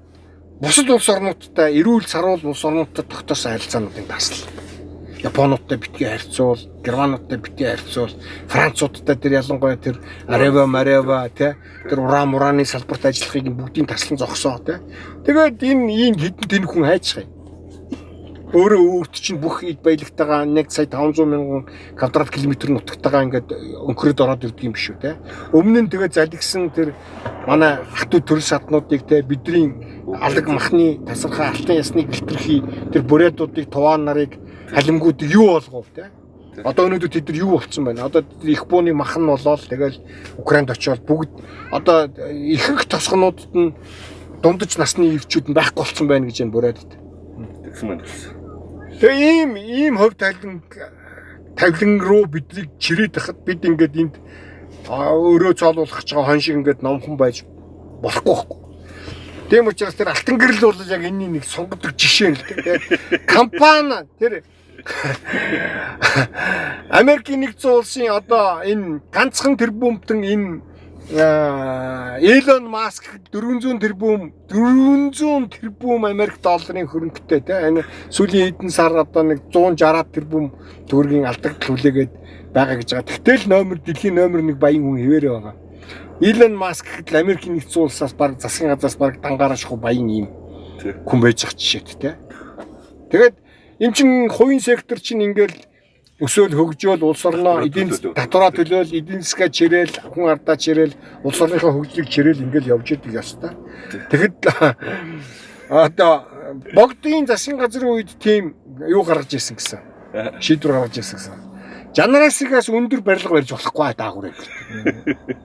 бусад улс орнуудтай эрүүл саруул улс орнуудтай тогтоосон харилцаануудын тасал. Японуудтай битгий харьцуул, Германуудтай битгий харьцуул, Француудтай тэр ялангуяа тэр Арева тий тэр ураны салбарт ажиллахыг бүгдийг таслан зогсоо тий. Тэгээд энэ хідэн тэнх хүн хайчих юм. Өөрөө өөрт чинь бүх ид баялагтайгаа 1 сая 500 мянган квадрат километр нутагтайгаа ингээд өнхрөд ороод ирдэг юм биш үү те. Өмнө нь тэгээ залгисан тэр манай хатуу төрөл саднуудыг те бидний алаг махны тасархай алтан ясны гэлтрхий тэр бурятуудыг туваан нарыг халимгуудыг юу болгов те. Одоо өнөөдөр тэд нар юу болцсон байна? Одоо их бууны мах нь болоод тэгэл Украинд очиод бүгд одоо ихэнх тосгонуудад нь дундаж насны өвчүүд нь байхгүй болцсон байна гэж энэ бурятад. Тэгсэн байна. Тэгээ ийм хөв тавилан руу бидрийг чирээд тахад бид ингээд энд өөрөө цоолуулах гэж байгаа хон шиг ингээд номхон байж болохгүй байхгүй. Тийм учраас тэр алтан гэрэл бол яг энэний нэг сонгодог жишээ л дээ. Компани тэр Америкийн нэгдсэн улсын одоо энэ ганцхан тэрбумтэн энэ Elon Musk 400 тэрбум Америк долларын хөрөнгөтэй тийм сүүлийн хэдэн сар одоо нэг 160 тэрбум төгрөгийн алдагдал хүлээгээд байгаа гэж байгаа. Тэгтэл дэлхийн номер 1 баян хүн хэвээрээ байгаа. Elon Musk гэхэл Америкийн нэгдсэн улсаас баг засгийн газраас баг дангаараа шахуу баян юм хүн байж байгаа жишээт тийм. Тэгээд энэ чин хувийн сектор чинь ингээл өсөөл хөгжөөл улс орноо эдийн татвараа төлөөл эдийн засгаа чирээл хүн ардаа чирээл улс орныхоо хөгжлийг чирээл ингээл явж идэг ёстой. Тэгэхэд одоо богдын засгийн газрын үед тийм юу гаргаж ирсэн гэсэн. Шийдвэр гаргаж ирсэн гэсэн. Жанарасигаас өндөр барилга барьж болохгүй даагур гэдэг.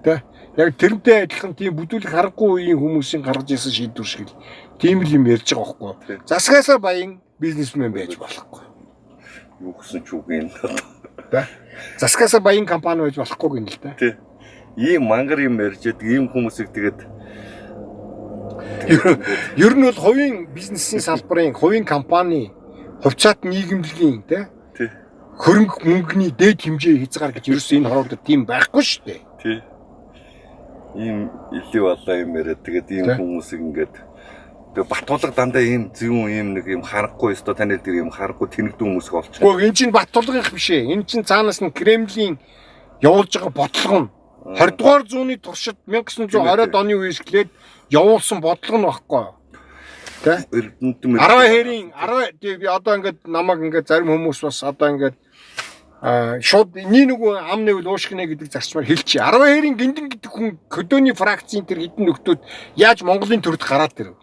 Тэ? Яг тэрнтэй адилхан тийм бүдүүлэг харахгүй үеийн хүмүүсийн гаргаж ирсэн шийдвэр шиг л тийм л юм ярьж байгаа байхгүй. Засгаасаа баян бизнесмен байж болохгүй. Юу гэсэн ч үг юм. Тэ? Засгаасаа баян компани байж болохгүй гэнэ л да. Тий. Ийм мангар юм ярьжээд ийм хүмүүсийг тэгээд ер нь бол хувийн бизнесийн салбарын хувийн компани хувьцаат нийгэмлэгийн тий хөрөнгө мөнгөний дээд хэмжээ хязгаар гэж ерөөсөө энэ хороонд тийм байхгүй шүү дээ. Тий. Ийм илээ болоо юм яриад тэгээд ийм хүмүүсийг ингээд тэгээ Баттулга дандаа ийм зөвүүн ийм нэг ийм харахгүй өстой танил дээр ийм харахгүй тэнэгдэн хүмүүс олчих. Гэхдээ энэ чинь Баттулгынх биш ээ. Энэ чинь цаанаас нь Кремлийн явуулж байгаа бодлого нь 20 дугаар зууны туршид 1920-ад оны үеэс эхлээд явуулсан бодлого нь багхгүй. Тэ? 10 хэрийн 10 би одоо ингээд намайг ингээд зарим хүмүүс бас одоо ингээд шууд нэг ам нэвэл уушгинэ гэдэг зарчмаар хэлчихье. 10 хэрийн гиндэн гэдэг хүн хөдөөний фракцийн тэр хідэн нөхдүүд яаж Монголын төрд гараад ирэв.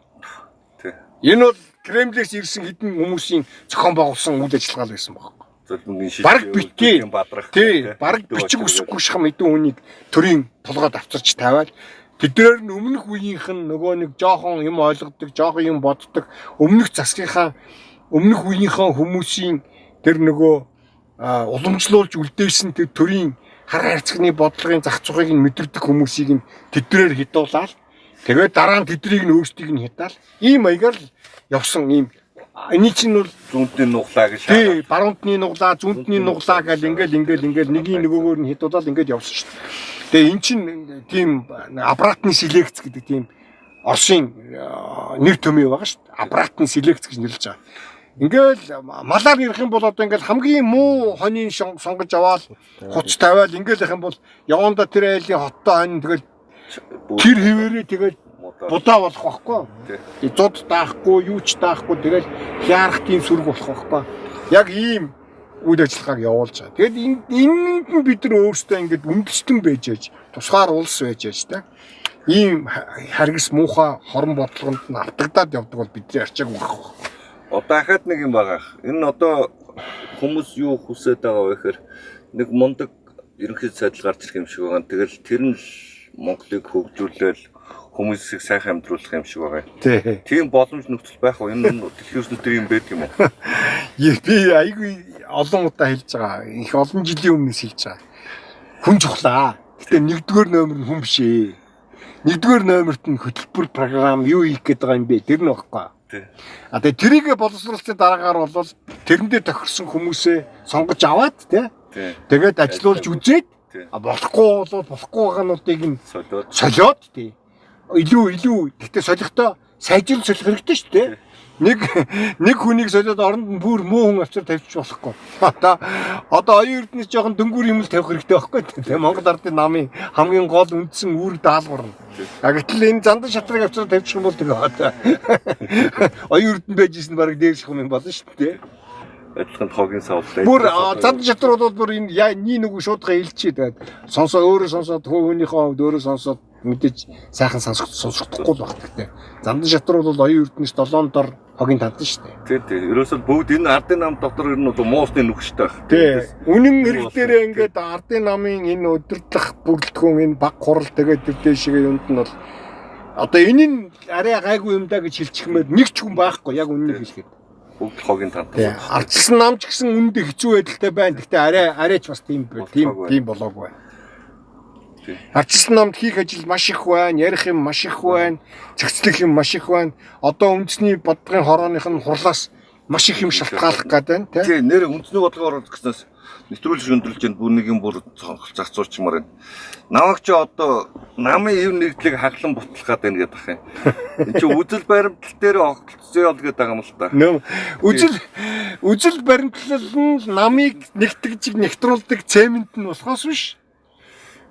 Энэ бол Кремлээс ирсэн хэдэн хүмүүсийн зохион байгуулсан үйл ажиллагаа л байсан байхгүй. Бараг битгий бадрах. Тий, бараг бичиг үсэхгүй шахам хэдэн хүнийг төрийн толгойд авчирч тавиал тэдгээр нь өмнөх үеийнх нь нөгөө нэг жоохон юм ойлгодог, жоохон юм боддог, өмнөх засгийнхаа өмнөх үеийнхээ хүмүүсийн тэр нөгөө уламжлуулж үлдээсэн тэр төрийн хар харьцагны бодлогын зах зугыг нь мэдэрдэг хүмүүсийг нь тэдгээр хідуулаад тэгээд дараа нь тэднийг нь өөрсдийг нь хятаал ийм маягаар л явсан ийм энэ чинь бол зүүнтний нуглаа гэж тий баруунтны нуглаа зүүнтний нуглаа гэл ингээл нэгийг нөгөөгөр нь хятуулаад ингээд явсан шүү дээ. Тэгээ эн чинь тийм аппаратны селекц гэдэг тийм Оросын нэр төмөө байгаа шүү дээ. Аппаратны селекц гэж нэрлэж байгаа. Ингээл малаар ярих юм бол одоо ингээл хамгийн муу хонийн сонгож аваад хуц тавиал ингээл их юм бол яванда тэр айлын хоттой хонь тэгэл тэр хэвээрээ тэгэл будаа болох байхгүй. Зуд даахгүй, юу ч даахгүй тэгэл хяарах тийм сүрэг болох байхгүй. Яг ийм үйл ажиллагааг явуулж байгаа. Тэгээд энд нь бид нар өөрсдөө ингээд үндэстэн байж аж, тусгаар улс байж аж та. Ийм харгас муухай хорон бодлогонд нь автагдаад явдаг бол бидний арчааг урах. Одоо дахиад нэг юм байгаа. Энэ одоо хүмүүс юу хүсэж байгаа вэ гэхээр нэг мундаг ерөнхий сайдл гарч ирэх юм шиг байгаа. Тэгэл тэр нь л Монголыг хөгжүүлээл хүмүүсийг сайхан амьдруулах юм шиг байгаа. Тийм боломж нөхцөл байх уу? Энэ дэлхийн өсөлтөр юм байдаг юм уу? Би айгүй олон удаа хэлж байгаа. Их олон жилийн өмнөөс хэлж байгаа. Хүн чухлаа. Гэтэ нэгдүгээр номер нь хүн биш ээ. Нэгдүгээр номерт нь хөтөлбөр програм юу хийх гээд байгаа юм бэ? Тэр нь баггүй. А тэгээ тэрийг боловсруулалтын дараагаар бол тэрэндээ тохирсон хүмүүсээ сонгож аваад тэгээд ажилуулж үзээд болохгүй бол болохгүй байгаануудыг нь солиод илүү гэхдээ солихдоо сайжруулж солих хэрэгтэй шүү дээ. Нэг хүнийг солиод оронд нь бүр муу хүн авчир тавьчих болохгүй. Одоо оюун эрдэнэс жоохон дөнгөр юм л тавих хэрэгтэй байхгүй тийм Монгол ардын намын хамгийн гол үндсэн үүрэг даалгавар нь. Гэтэл энэ зандан шатрыг авчир тавьчих юм бол тэгээ оюун эрдэнэ байжсэн баг дээрсэх юм болно шүү дээ. Адилхан хогийн савлаа. Бүр зандан шатар бол бүр энэ нэг шуудгаа илчээ тэгээд өөрөө сонсоод хөөнийхөө хувьд өөрөө сонсоод мэдээж сайхан сонсохдохгүй л багтдаг. Зандан шатар бол оюун эрдэнэс 7 дор хогийн тантан шүү дээ. Тий. Ерөөсөө бүгд энэ ардын нам дотор ер нь бол муусны нүгштэй байх. Тий. Үнэн хэрэгтээрээ ингээд ардын намын энэ удирдах бүрэлдэхүүн энэ баг хурал тэгээд тэр дэшигээ юмд нь бол одоо энэ нь арай гайгүй юм да гэж хэлчихмээр нэг ч хүн байхгүй яг үннийг хэлэхэд. Бүгд хогийн тантан. Ардсан нам ч гэсэн үндэ хэцүү байдалтай байна. Гэхдээ арайч бас тийм болоогүй байна. Ардсан намд хийх ажил маш их байна, ярих юм маш их байна, зохицлох юм маш их байна. Одоо үндэсний бодлогын хорооных нь хурлаас маш их юм шалтгааллах гэдэг байна, тийм. Нэр үндэсний бодлогоор гэснээс нэвтрүүлж өндөрлж байна. Бүр нэг юм бүр зацуурчмаар байна. Намайг ч одоо намын ив нэгдлийг хаглан бутлах гэдэг байна гэдэг юм. Энд чи үзэл баримтлал дээр огтлцоо ял гэдэг юм л та. Үзэл баримтлал нь намыг нэгтрүүлдэг цемент нь болохоос биш.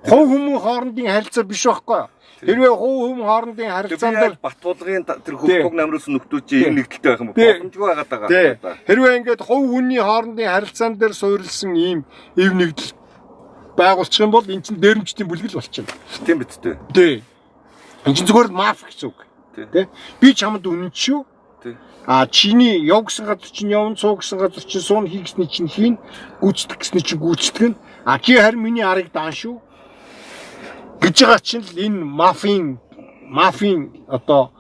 Хувь хүмүүс хоорондын харилцаа биш байхгүй. Хэрвээ хувь хүмүүс хоорондын харилцаан дээр Батбулгын тэр хөвгөг намраас нөхдөө чи энэ нэгдэлтэй байх юм бол боломжгүй байгаад байгаа. Хэрвээ ингээд хувь хүний хоорондын харилцаан дээр суурилсан ийм ив нэгдэл байгуулчих юм бол эн чинь дээрэмчдийн бүлгэл болчихно. Тийм биз дээ. Тий. Эн чинь зүгээр маф гэсэн үг. Тий. Би чамд үнэн шүү. Тий. Чиний яв гэсэн газар чинь явна, суу гэсэн газар чинь суун хийгсний чинь хийн, гүйцэтгэх гэсний чинь гүйцэтгэн. Чи харин миний арыг даан шүү. Гэж байгаа чинь л энэ мафийн одоо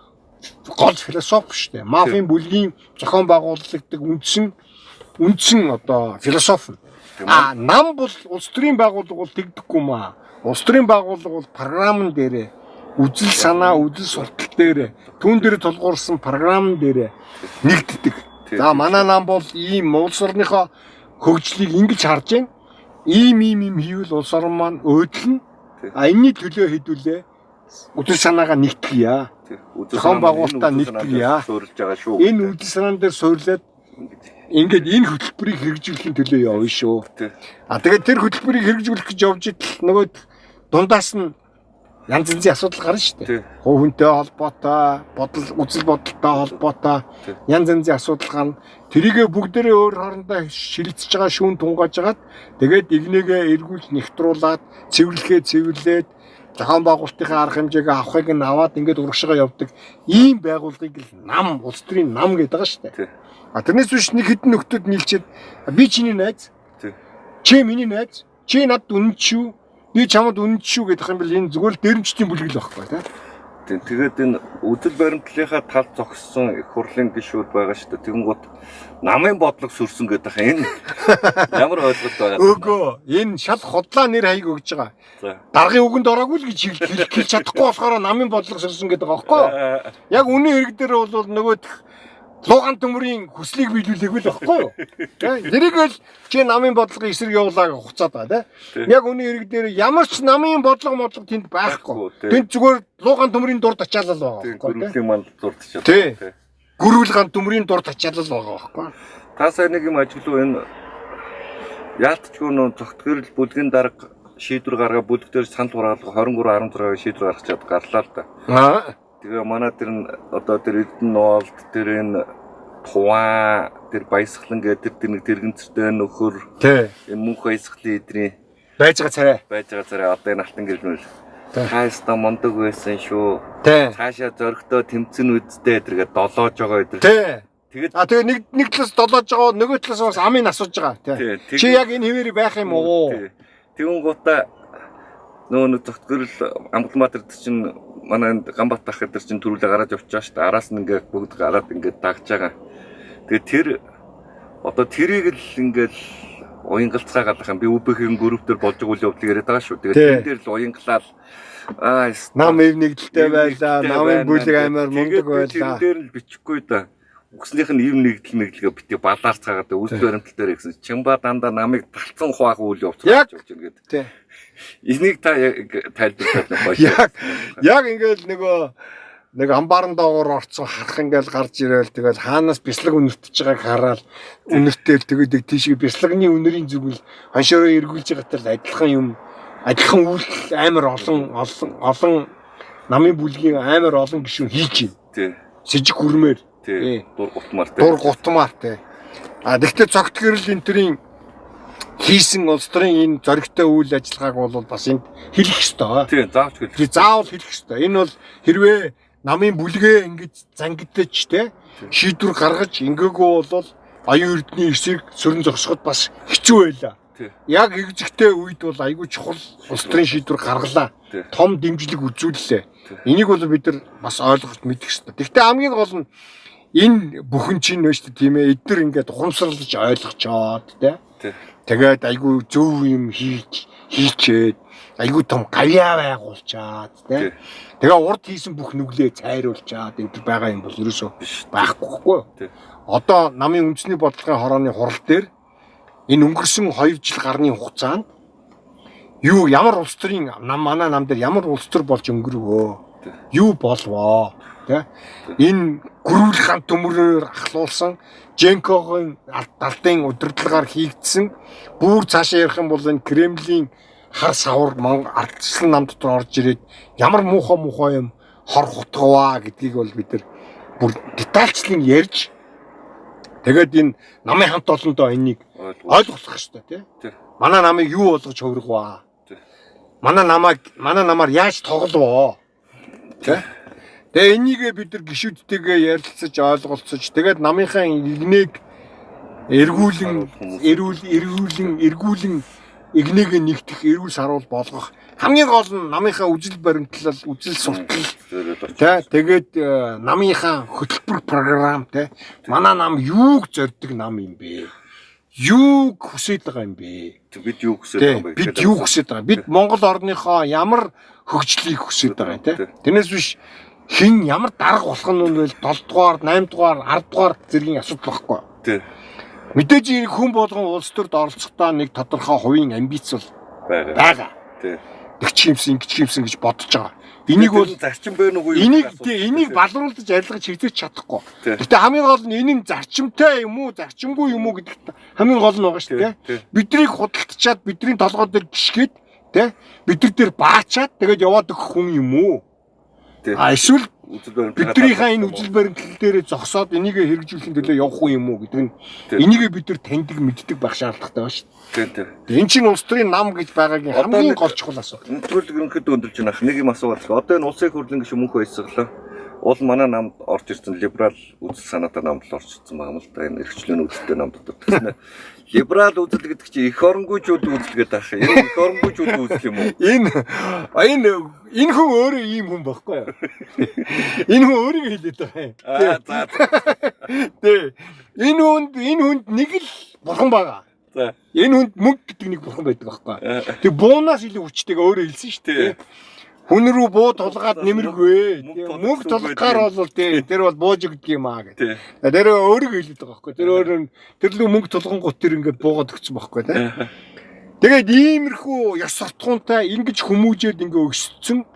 гол философи шүү дээ. Мафийн бүлгийн зохион байгуулагддаг үндсэн одоо философи. Нам бол улс төрийн байгууллага бол тэгдэггүй маа. Улс төрийн байгууллага бол програмн дээрээ үзэл санаа, үзэл суртал дээрээ түүн дээр тулгуурсан програмн дээрээ нэгддэг. За манай нам бол ийм улс орныхоо хөгжлийг ингэж харж байна. Ийм хийвэл улс орн маань өөдлөн энэний төлөө хэдүүлээ үзэл санаагаа нэгтгэе. Зохион байгуулалтаа нэгтгэе. Суурилж байгаа шүү. Энэ үзэл санаан дээр суурлаад ингээд энэ хөтөлбөрийг хэрэгжүүлэхийн төлөө явна шүү. Тэгээд тэр хөтөлбөрийг хэрэгжүүлэх гэж явж идэл нөгөө дундаас нь янз янзын асуудал гарна шүү дээ. Хувь хүнтэй холбоотой, үзэл бодолтой холбоотой янз янзын асуудал гарна. Тэрийгэ бүгдээрээ өөр хоорондоо шилжиж байгаа шүүн тунгааж агаад тэгээд игнэгээ эргүүлж нэвтрүүлээд цэвэрлээд зохион байгуулалтынхаа арга хэмжээг авахыг нь аваад ингээд урагшаа явдаг ийм байгууллагыг л нам, улс төрийн нам гэдэг байгаа шүү дээ. Тэрнээс биш нэг хэдэн нөхдөд нийлчихэд би чиний найз, чи миний найз, чи надад үнэн шүү, би чамд үнэн шүү гэдэг юм бол энэ зүгээр л дээрэмчдийн бүлгэл байхгүй тийм. Тэгээд энэ үзэл баримтлалынхаа тал зогссон их хурлын гишүүд байгаа шүү дээ. Тэгэнгუთ намын бодлого сүрсэн гэдэг энэ ямар ойлголт байгаа. Өөгөө энэ шал хотлоо нэр хаяг өгж байгаа. Даргын үгэнд ороогүй л гэж хэлж чадахгүй болохоор намын бодлого сүрсэн гэдэг байгаа байхгүй юу? Яг үнэн хэрэг дээр бол нөгөө лууган төмрийн хүслийг биелүүлээгүй л байхгүй юу? Тэрийг л чи намын бодлогын эсрэг явуулаа гэж хуцаад байгаа тийм. Яг үнэн хэрэг дээр ямар ч намын бодлого тэнд байхгүй. Тэнд зүгээр лууган төмрийн дурд ачаалал байгаа байхгүй юу? Гүрвлийн манд дурд ачаалал. Тийм. Гүрвэлган төмрийн дурд ачаалал байгаа байхгүй юу? Та сайн нэг юм ажиглуу энэ яалтчгүй нөө цогтгөрөл бүлгийн дарга шийдвэр гаргаа бүлгдээр санал хураалга 23-16 шийдвэр гаргачаад гарлаа л та. Тэгээ манай тэр нь одоо тэр Эрдэнэ ноолд тэр энэ Туваа тэр баясгалан гэдэг тэр нэг тэрэгцэртэй нөхөр Тий. энэ мөнх баясгалын эдрийн Байж байгаа царай. одоо энэ алтан гэрнүүл хааста мондөг байсан шүү. Тий. Цаашаа зөрөгтөө тэмцэн үдтэй тэргээ долоож байгаа өдөр. Тий. Тэгээд Тэгээ нэг талаас долоож байгаа, нөгөө талаас бас амын асууж байгаа. Тий. Чи яг энэ хэвээр байх юм уу? Тэгүн гута нөгөө зөвхөрл Амгалмаатар чинь манай Гамбат ах гэдэг чинь төрүүлээ гараад явчихаа шүү дээ. Араас нь ингээд бүгд гараад ингээд дагж байгаа. Тэгээд тэр одоо тэрийг л ингээд уянгалцгаагаад байгаа юм. Би өвбөхийн групп төр болж байгаа үйл явдлыг яриад байгаа шүү. Тэгээд тэр дээр л уянгалал нам ив нэгдэлтэй байлаа. Намын бүлэг аймаар мундаг байлаа. Тэр дээр л бичихгүй да. Үгснийх нь ив нэгдэлгээ бити балаарцгаагаад үйлдэл баримтал дээр гэсэн. Чимба дандаа намайг талцсан хуваах үйл явц гарч явж байна гэдэг. Тий. Энийг та тайлбарлах байх. Яг ингээд нэг амбаарын доогоор орцсон харах ингээл гарч ирээл тэгэл хаанаас бяцлаг үнэртэж байгааг хараад үнэртэл тэгээд тийшээ бяцлагны үнэрийн зүгэл хоншороо эргүүлж байгаатай адилхан үйлдэл амар олон намын бүлгийн амар олон гишүүн хийж байна. Тий. Сэжиг хүрмээр. Тий. Дур гутмаар тий. Тэгтээ цогт гэрэл энтрийн хийсэн улс төрийн энэ зоригтой үйл ажиллагааг бол бас энд хэлэх ёстой. Тий, заавч хэлэх. Тий, заавал хэлэх ёстой. Энэ бол хэрвээ намын бүлгээ ингэж зангидаж те шийдвэр гаргаж ингээгөө бол оюун эрдний эсрэг сөрөн зогсоход бас хэцүү байлаа. Яг экзэгтэй үед бол айгүй чухал улс төрийн шийдвэр гаргалаа. Том дэмжлэг үзүүллээ. Энийг бол бид нар бас ойлгож мэдэх ёстой. Гэхдээ хамгийн гол нь энэ бүхэн чинь нэ шүү дээ тийм ээ. Эдгээр ингээд ухамсарлаж ойлгочоод те. Тэгээд айгүй зөв юм хийчээд айгүй том гавьяа байгуулчаад тий. Тэгээ урд хийсэн бүх нүглээ цайруулчаад энэ байгаа юм бол ерөөсөө байхгүй. Одоо намын үндэсний бодлогын хорооны хурал дээр энэ өнгөрсөн 2 жил гарны хугацаанд ямар улс төрийн манай нам дээр ямар улс төр болж өнгөрвөө? Юу болвоо? Тэ? Энэ гүрүүл хан төмөрөөр ахлуулсан Женкогийн алдалтын удирдлагаар хийгдсэн бүр цаашаа ярих юм бол энэ Кремлийн хар савар ардчлан нам дотор орж ирээд ямар муухай юм хор хутгаваа гэдгийг бол бид нар бүр детальчлан ярьж тэгээд энэ намын хамт олондоо энийг ойлгох хэрэгтэй тий. Манай намыг юу болгож хувиргаваа? Манай намаар яаж тогловоо? Тий. Тэгээ энийгээ бид нар гишүүдтэйгээ ярилцаж ойлголцож тэгээд намынхаа игнийг эргүүлэн игнийг нэгтгэх эрүүл саруул болгох хамгийн гол нь намынхаа үжил баримтлал үжил суртал тэгээд намынхаа хөтөлбөр програм те манай нам юуг зорддог нам юм бэ? Юуг хүсэж байгаа юм бэ? Бид юу хүсэж байгаа юм бэ? Бид юу хүсэж байгаа? Бид Монгол орныхоо ямар хөгжлийг хүсэж байгаа юм те? Тэрнээс биш хин ямар дарга болох нь вэ? 7 дугаар, 8 дугаар, 10 дугаар зэргийн асуудал байхгүй. Тий. Мэдээж энэ хүн болгон улс төрд оролцохдоо нэг тодорхой хувийн амбиц бол байгаа. Тий. Ингэж хиймсэн гэж бодож байгаа. Энийг бол зарчим байна уу? Энийг балруулж арилгаж хэрэгжиж чадахгүй. Гэтэ хамгийн гол нь энэ нь зарчимтай юм уу, зарчимгүй юм уу гэдэгт хамгийн гол нь байгаа шүү дээ. Биднийг худалдачаад бидний толгой дээр гიშгээд тий бид нар баачаад тэгээд яваад өгөх хүн юм уу? Эсвэл биднийхээ энэ үжил баримтлал дээр зогсоод энийг хэрэгжүүлэхийн төлөө явах юм уу гэдэг нь энийг бид нар таньдаг мэддэг байх шаардлагатай байна шүү дээ. Энэ чинь улс төрийн нам гэж байгаагийн хамгийн гол чухал асуудал. Төрөлг ерөнхийдөө өндөрж байна. Нэг юм асуугаад. Одоо энэ улсын хурлын гишүүн мөнх баясгалаа. Уул манай намд орж ирсэн либерал үзэл санаатай намд л орж ирсэн байгаа юм л да. Энэ эрхчлөөний үзэлтэй намд дотор. Тэгснэ либерал үзэл гэдэг чинь их оронгуйчууд үзэлгээд байгаа юм. Энэ их оронгуйчууд үзэл юм уу? Энэ хүн өөрөө ийм хүн байхгүй юу? Энэ хүн өөрийгөө хэлээд байгаа юм. Тий. Энэ хүнд нэг л бурхан байгаа. За. Энэ хүнд мөнгө гэдэг нэг бурхан байдаг байхгүй юу? Тэг буунаас илүү хүчтэйг өөрөө хэлсэн шүү дээ. Хүн рүү буу тулгаад нэмэргүй. Мөнгө тулгахаар бол тэр бол бууж өгдөг юм аа гэдэг. Тэр өөрийгөө хэлээд байгаа байхгүй. Тэр лөө мөнгө тулгангууд тэр ингээд буугаад өгсөн байхгүй тий. Тэгээд иймэрхүү ёс суртахуунтай ингэж хүмүүжээд ингээ өссөн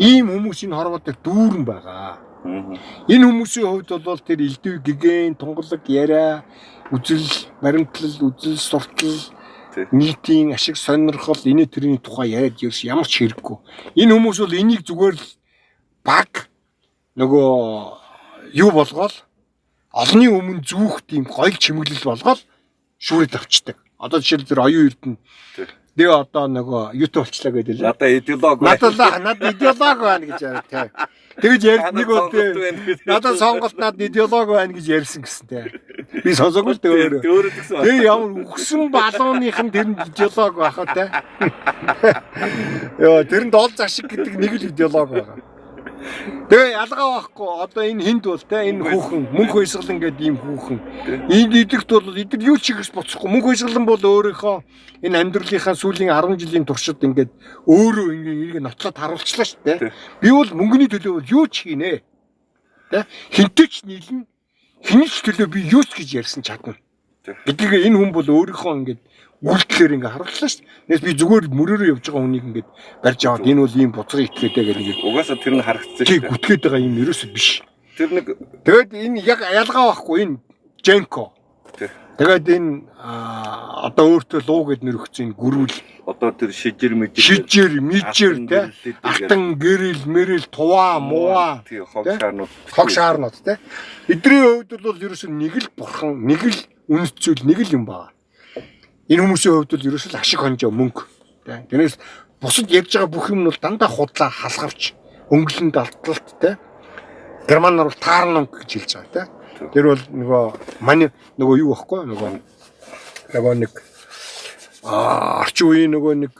ийм хүмүүсийн хорвоо дээр дүүрэн байгаа. Энэ хүмүүсийн хувьд бол тэр элдв гэгэн тунгалаг яриа үзэл баримтлал үзэл суртал нийтийн ашиг сонирхол энэ төрлийн тухай яриад ерөөс ямар ч хэрэггүй. Энэ хүмүүс бол энийг зүгээр л баг нөгөө юу болгоол олонний өмнө зүүх тийм гоё чимэглэл болгоод шүүрээд авчдаг. Одоо жишээл тэр оюун эрдэнэ. Тэгээ одоо нөгөө YouTube болчлаа гэдэг лээ. Надаа идеолог. Надад идеолог байна гэж яриа тий. Тэгэж ярьд нэг бол надад сонголт надад идеолог байна гэж ярьсан гэсэн тий. Би сонсоогүй л дээ өөрөө. Тэгээ ямар үгсэн балууных нь тэр нь идеолог байх уу тий. Йоо тэрэнд ол зашиг гэдэг нэг л идеолог байгаа. Тэгээ ялгаа байхгүй одоо энэ хинд бол те энэ хүүхэн мөнх баясгалан гэдэг ийм хүүхэн энд идэвхт бол эдгээр юу ч хийхс боцохгүй мөнх баясгалан бол өөрийнхөө энэ амьдралынхаа сүүлийн 10 жилийн туршид ингээд өөрөө ингээд нотлоод харуулчлаа шүү дээ. Би бол мөнгөний төлөө бол юу ч хийнэ. Тэ хинтэй ч нийлнэ хинийч төлөө би юу ч гэж ярьсан чадна. Гэдгийг энэ хүн бол өөрийнхөө ингээд үйлдэлээр ингээ харууллаа шүү дээ. Нэс би зүгээр мөрөөрөө явж байгаа хүнийг ингээ барьж аваад энэ бол ийм буцрын итгээтэй гэдэг ингээ. Угаасаа тэр нь харагдсан шүү дээ. Гүтгээд байгаа юм ерөөсөө биш. Тэр нэг тэгээд энэ яг ялгаа байхгүй энэ Женко. Тэгээд энэ одоо өөртөө луу гэд нэр өгсөн гүрүүл. Одоо тэр шижир mijэр те. Алтан гэрэл мэрэл туваа мууа. Тий хог шаарнууд те. Эдний хувьд бол ерөөсөө нэг л бурхан, нэг л үнэт зүйл, нэг л юм байна. Энэ хүмүүсийн хувьд бол ерөөсөө ашиг хонжоо мөнгө. Тэрнээс бусад ярьж байгаа бүх юм нь бол дандаа худлаа халахвч өнгөлөнд алдлалт те. Германаар бол таарна гэж хэлж байгаа те. Тэр бол нөгөө манай нөгөө юу байхгүй нөгөө нэг орчин үеийн нөгөө нэг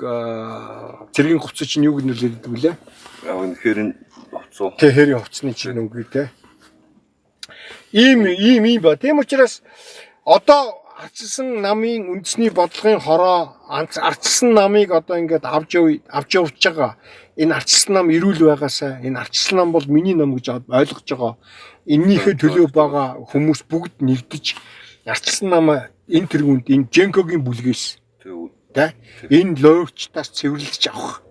цэргийн хувцас чинь юу гэж нөлөөлдөг вүлээ? Энэ хэрэн хувцас. Тэ хэрийн хувцсны чинь өнгө те. Ийм ба. Тийм учраас одоо арчилсан намын үндэсний бодлогын хороо арчилсан намыг одоо ингээд авч явж байгаа. Энэ арчилсан нам эрүүл байгаасаа энэ арчилсан нам бол миний нам гэж ойлгож байгаа. Эннийхээ төлөө байгаа хүмүүс бүгд нэгдэж арчилсан намаа энэ тэргүүнд энэ Женкогийн бүлгээс тэ энэ лоогчтаас цэвэрлэж авах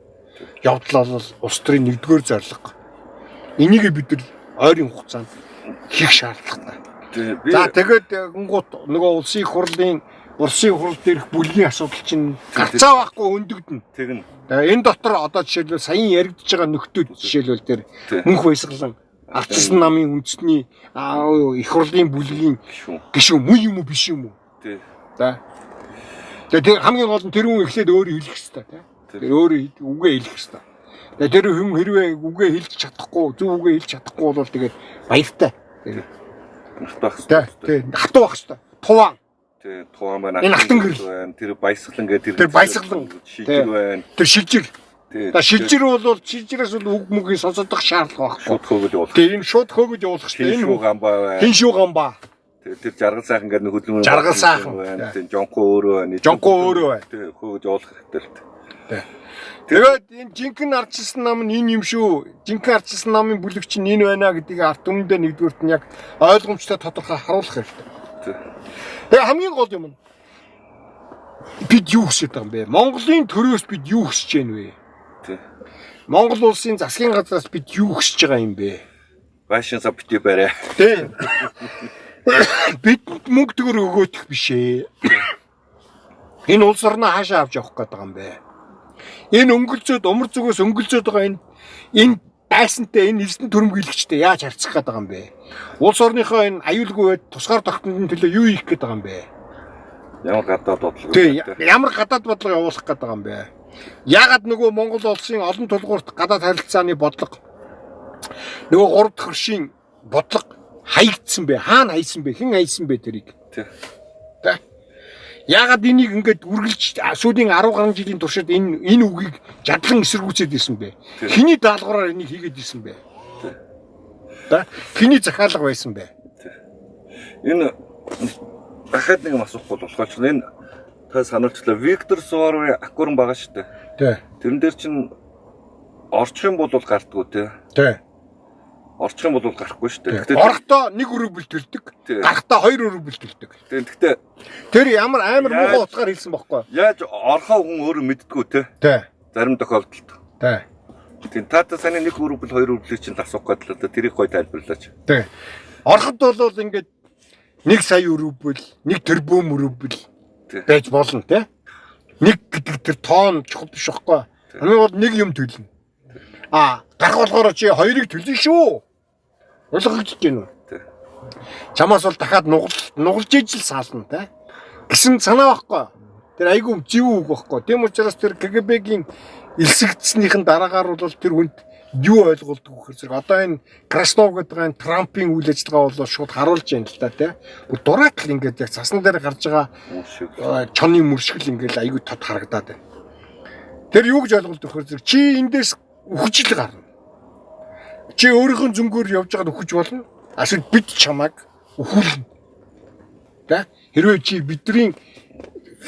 явдал бол улс төрийн нэгдүгээр зорилго. Энийг бид нар ойрын хугацаанд хийх шаардлагатай. За тэгээд гингууд нөгөө улсын хурал дээрх бүлгийн асуудал чинь гарцаа байхгүй өндөгдөн. Тэгнэ. Энэ дотор одоо жишээлбэл саяхан яригдж байгаа нөхдүүд жишээлбэл тэр мөнх баясгалан арчилсан намын үндэсний их хурлын бүлгийн гишүүн муу юм уу биш юм уу? Тий. За. Тэгээд хамгийн гол нь тэр хүн эхлээд өөрөө хэлэх хэрэгтэй тий. Тэр өөрөө үгээ хэлэх хэрэгтэй. Тэгээд тэр хүн хэрвээ үгээ хэлж чадахгүй, зөв үгээ хэлж чадахгүй бол тэгээд баяртай. Тий. Хатуу байх хэрэгтэй. Туваа. Тий, туваа маань энэ хатан гэрэл байна. Тэр баясгалан гэдэг тэр баясгалан шилжир байна. Тэр шилжир. За шилжир бол шилжирээс бол үг мөгийг сонсодох шаардлага байхгүй. Шууд хөөгд явуулах. Тэгээ энэ шууд хөөгд явуулах хэрэгтэй. Энэ шүү гамбаа байна. Хин шүү гамбаа. Тэр жаргал сайхан гэдэг хөдөлмөр. Жаргал сайхан байна. Тэр жонко өөрөө байна. Жонко өөрөө байна. Тэр хөөгд явуулах хэрэгтэй л. Тий. Тэгээд энэ жинхэнэ арчилсан нам нь энэ юм шүү. Жинхэнэ арчилсан намын бүлэг чинь энэ байна гэдгийг арт өмнөдөө нэгдүгürt нь яг ойлгомжтой тодорхой харуулах хэрэгтэй. Тэгээ хамгийн гол юм нь бид юу хүсэж байгаа юм бэ? Монголын төрөөс бид юу хүсэж байна вэ? Монгол улсын засгийн газраас бид юу хүсэж байгаа юм бэ? Байшин сав битээ барай. Тийм. Бид мөнгө төгөр өгөөдөх биш ээ. Энэ улс орноо хаашаа авч явах гээд байгаа юм бэ? Энэ өнгөлзөөд умар зүгээс өнгөлзөөд байгаа энэ дайсантай энэ эрдэнэ төрөмгийлэгчтэй яаж харьцах гээд байгаа юм бэ? Улс орныхоо энэ аюулгүй тусгаар тогтнолын төлөө юу хийх гээд байгаа юм бэ? Ямар гадаад бодлого? Тийм, ямар гадаад бодлого явуулах гээд байгаа юм бэ? Яагаад нөгөө Монгол улсын олон тулгуурт гадаад харилцааны бодлого нөгөө 3 дахь хөршийн бодлого хаягдсан бэ? Хаана хайсан бэ? Хэн хайсан бэ тэрийг? Тийм. Яагаад энийг ингээд үргэлж сүүлийн 10 гаруй жилийн туршид энэ үгийг жадлан эсэргүүцээд исэн бэ? Хиний даалгавраар энийг хийгээд исэн бэ? Хиний захиалга байсан бэ? Энэ дахиад нэг юм асуухгүй болохоч энэ та сануулчлаа Виктор Суворовын аккурн байгаа шүү дээ. Тий. Тэрэн дээр чинь орчих юм бол гардггүй тий. Тий. Орчих юм бол гарахгүй шүү дээ. Орохдоо 1 рубль төлдөг. Гарахтаа 2 рубль төлдөг. Гэхдээ тэр ямар амар муухай утгаар хэлсэн бохоггүй. Яаж орхоо хүн өөрөө мэддэггүй тий. Тий. Зарим тохиолдолд. Тий. Тийм тата саны 1 рубль 2 рублийг чинь асуух гээд л да тэрийг гой тайлбарлаач. Тий. Ороход бол ингээд 1 сая рубль, 1 тэрбум рубль байж болно тий. 1 гэдэг тэр тоон чухал биш байхгүй. Хамгийн бол 1 юм төлнө. Гарах болохоор чи 2-ыг төлнө шүү. Ойлгогдож байна уу? Чамаас бол дахиад нугалж ижил саална те. Гэсэн санаа байхгүй. Тэр айгүй зөв үг байхгүй. Тийм учраас тэр КГБ-гийн элсэгдснийхэн дараагаар бол тэр хүнд юу ойлголдог вэ гэхээр одоо энэ Краснов гэдэг энэ Трампын үйл ажиллагаа бол шууд харуулж байна л да тий. Бүр дураатал ингээд яг цасан дээр гарч байгаа чоны мөршгөл ингээд айгүй тод харагдаад байна. Тэр юу гэж ойлголдог вэ гэхээр чи эндээс үхжил гарна. Чи өөрийнхөө зөнгөөр явж байгаад үхэж болно. Ашиг бид чамайг үхүүлнэ. Тэ? Хэрвээ чи бидний